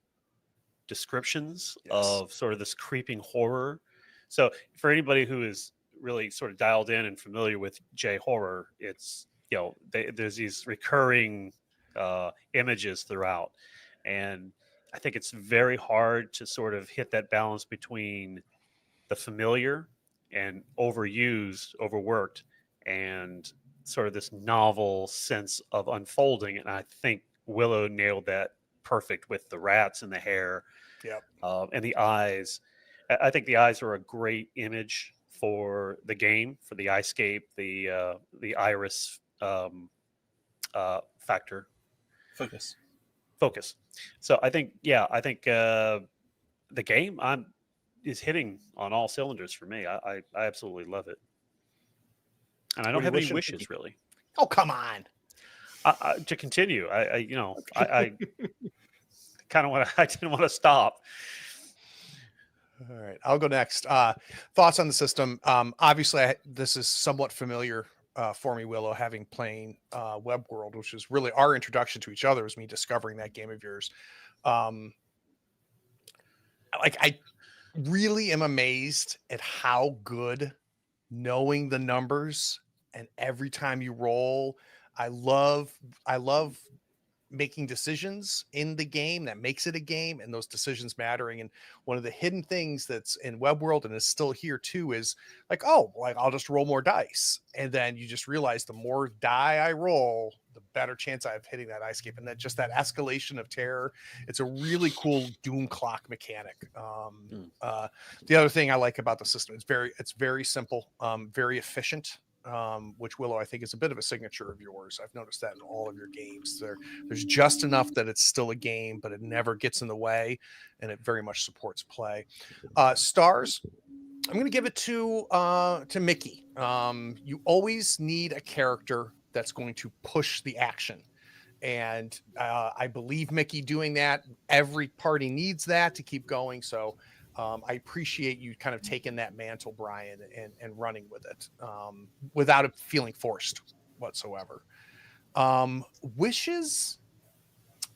descriptions of sort of this creeping horror. So for anybody who is really sort of dialed in and familiar with J horror, it's, there's these recurring images throughout. And I think it's very hard to sort of hit that balance between the familiar and overused, overworked, and sort of this novel sense of unfolding. And I think Willow nailed that perfect with the rats and the hair. Yep. And the eyes. I think the eyes are a great image for the game, for the eyescape, the iris factor. Focus. So I think the game is hitting on all cylinders for me. I absolutely love it, and I don't have any wishes really. Oh, come on! To continue, I kind of want. I didn't want to stop. All right, I'll go next. Thoughts on the system. Obviously, this is somewhat familiar for me, Willow, having playing Web World, which is really our introduction to each other, is me discovering that game of yours. I really am amazed at how good knowing the numbers and every time you roll. I love making decisions in the game that makes it a game, and those decisions mattering. And one of the hidden things that's in Web World and is still here too is I'll just roll more dice, and then you just realize the more die I roll, the better chance I have hitting that eyescape, and that escalation of terror. It's a really cool doom clock mechanic. The other thing I like about the system, it's very simple, very efficient. Which, Willow, I think is a bit of a signature of yours. I've noticed that in all of your games. There's just enough that it's still a game, but it never gets in the way, and it very much supports play. Stars, I'm going to give it to Mickey. You always need a character that's going to push the action, and I believe Mickey doing that. Every party needs that to keep going. So I appreciate you kind of taking that mantle, Brian, and running with it without it feeling forced whatsoever. Wishes,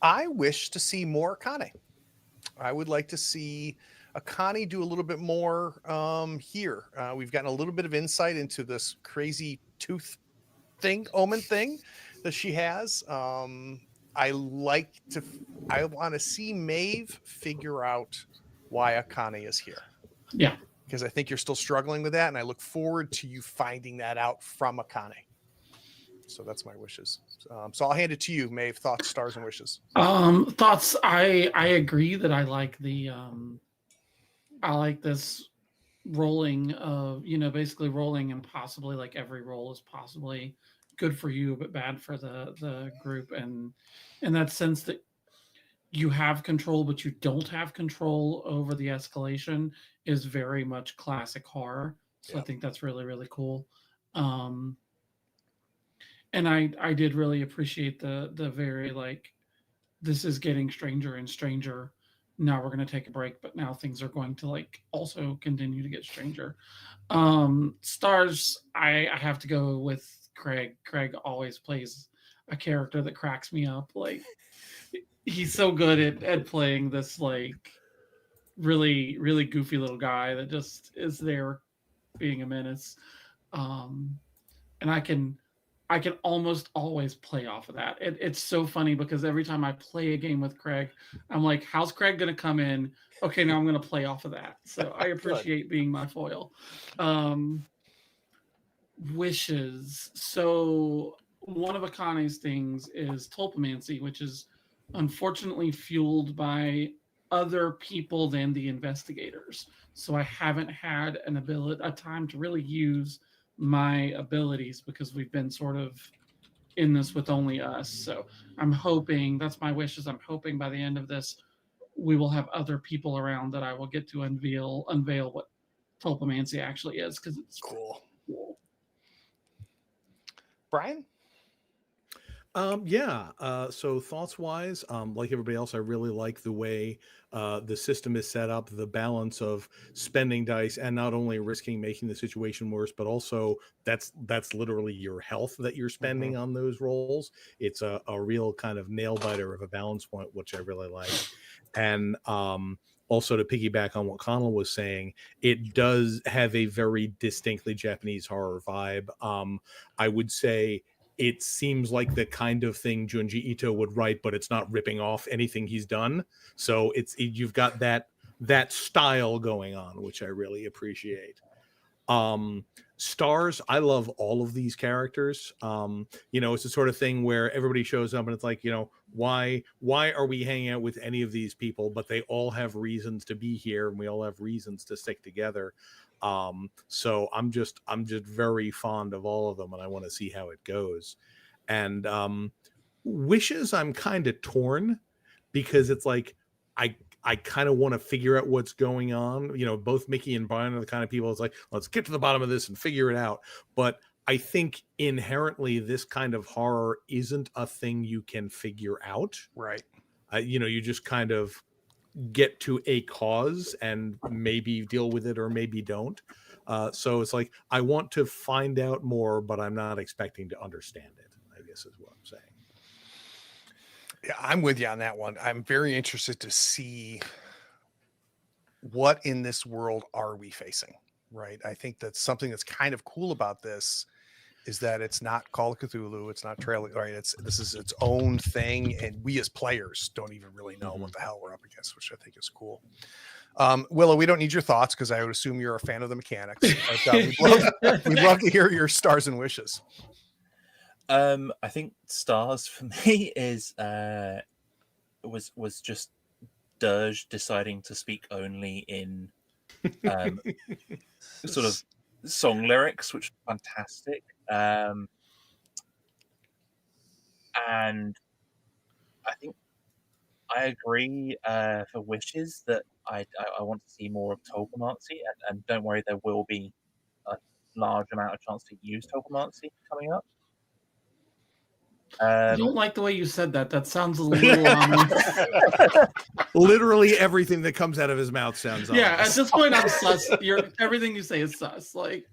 I wish to see more Akane. I would like to see Akane do a little bit more here. We've gotten a little bit of insight into this crazy tooth omen thing that she has. I want to see Maeve figure out why Akane is here. Yeah. Because I think you're still struggling with that, and I look forward to you finding that out from Akane. So that's my wishes. So I'll hand it to you, Maeve. Thoughts, stars, and wishes. Thoughts. I agree that I like this rolling of, basically rolling, and possibly like every roll is possibly good for you but bad for the group, and in that sense that you have control but you don't have control over the escalation is very much classic horror. So I think that's really, really cool. And I did really appreciate the very like, this is getting stranger and stranger. Now we're going to take a break, but now things are going to like also continue to get stranger. Stars, I have to go with Craig. Craig always plays a character that cracks me up. Like, he's so good at playing this like really, really goofy little guy that just is there being a menace. And I can almost always play off of that. It's so funny because every time I play a game with Craig, I'm like, how's Craig going to come in? Okay, now I'm going to play off of that. So I appreciate being my foil. Wishes. So one of Akane's things is tulpomancy, which is unfortunately fueled by other people than the investigators. So I haven't had a time to really use my abilities because we've been sort of in this with only us. So I'm hoping, that's my wish, is I'm hoping by the end of this we will have other people around that I will get to unveil what tulpomancy actually is, because it's cool. Brian? So thoughts wise, like everybody else, I really like the way the system is set up, the balance of spending dice and not only risking making the situation worse, but also that's literally your health that you're spending on those rolls. It's a real kind of nail biter of a balance point, which I really like. And also to piggyback on what Connell was saying, it does have a very distinctly Japanese horror vibe. I would say it seems like the kind of thing Junji Ito would write, but it's not ripping off anything he's done. So you've got that style going on, which I really appreciate. Stars, I love all of these characters. It's the sort of thing where everybody shows up and it's like, why are we hanging out with any of these people? But they all have reasons to be here, and we all have reasons to stick together. So I'm just very fond of all of them, and I want to see how it goes. And wishes, I'm kind of torn because it's like I kind of want to figure out what's going on. Both Mickey and Brian are the kind of people it's like, let's get to the bottom of this and figure it out. But I think inherently this kind of horror isn't a thing you can figure out. Right. You just kind of get to a cause and maybe deal with it or maybe don't. So it's like, I want to find out more, but I'm not expecting to understand it, I guess is what I'm saying. Yeah, I'm with you on that one. I'm very interested to see what in this world are we facing, right? I think that's something that's kind of cool about this is that it's not Call of Cthulhu, it's not Trail, right? This is its own thing, and we as players don't even really know what the hell we're up against, which I think is cool. Willow, we don't need your thoughts because I would assume you're a fan of the mechanics. But, we'd love to hear your stars and wishes. I think stars for me is was just Dirge deciding to speak only in sort of song lyrics, which are fantastic. And I think I agree for wishes that I want to see more of tulpomancy, and don't worry, there will be a large amount of chance to use tulpomancy coming up. I don't like the way you said that. That sounds a little Literally everything that comes out of his mouth sounds yeah, ominous. at this point I'm sus. Everything you say is sus. Like,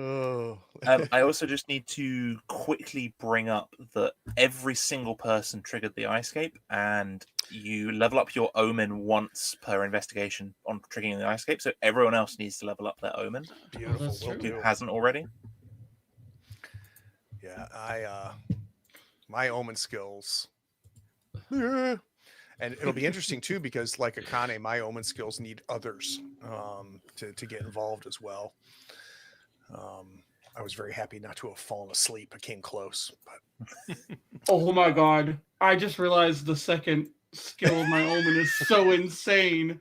I also just need to quickly bring up that every single person triggered the Eyescape, and you level up your omen once per investigation on triggering the Eyescape, so everyone else needs to level up their omen. Beautiful. Who hasn't already. Yeah, I my omen skills. And it'll be interesting too, because like Akane, my omen skills need others to get involved as well. I was very happy not to have fallen asleep. I came close, but Oh my god. I just realized the second skill of my omen is so insane.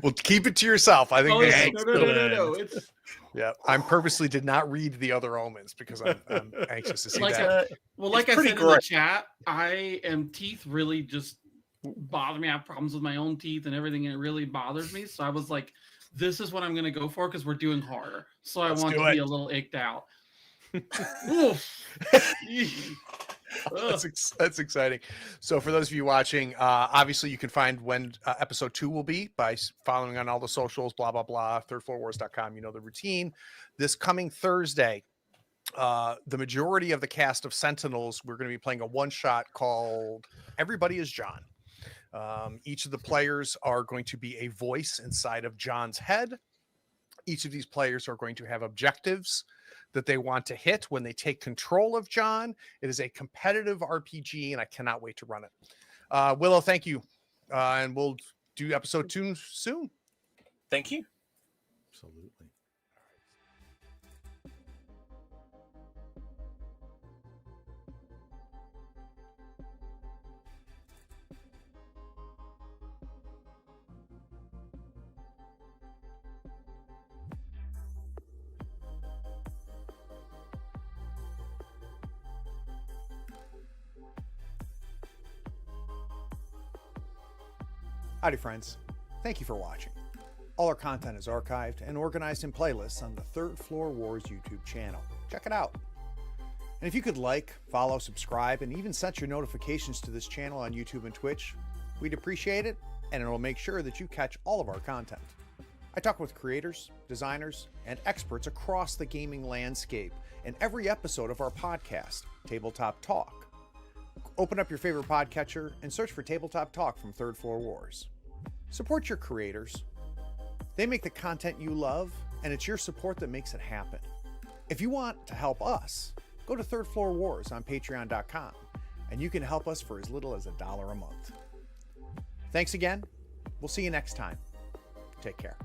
well, keep it to yourself. I think. Oh, this yeah, is- no. It's Yeah, I purposely did not read the other omens because I'm anxious to see like that. like I pretty said in the great. chat, teeth really just bother me. I have problems with my own teeth and everything, and it really bothers me. So I was like, this is what I'm gonna go for because we're doing horror. So I Let's want do to be it. a little icked out. Oof. That's exciting. So for those of you watching, obviously you can find when episode 2 will be by following on all the socials, blah, blah, blah, thirdfloorwars.com. You know the routine. This coming Thursday, the majority of the cast of Sentinels, we're going to be playing a one-shot called Everybody is John. Each of the players are going to be a voice inside of John's head. Each of these players are going to have objectives that they want to hit when they take control of John. It is a competitive RPG, and I cannot wait to run it. Willow, thank you. And we'll do episode 2 soon. Thank you. Absolutely. Howdy, friends. Thank you for watching. All our content is archived and organized in playlists on the Third Floor Wars YouTube channel. Check it out. And if you could like, follow, subscribe, and even set your notifications to this channel on YouTube and Twitch, we'd appreciate it, and it'll make sure that you catch all of our content. I talk with creators, designers, and experts across the gaming landscape in every episode of our podcast, Tabletop Talk. Open up your favorite podcatcher and search for Tabletop Talk from Third Floor Wars. Support your creators. They make the content you love, and it's your support that makes it happen. If you want to help us, go to Third Floor Wars on patreon.com, and you can help us for as little as $1 a month. Thanks again. We'll see you next time. Take care.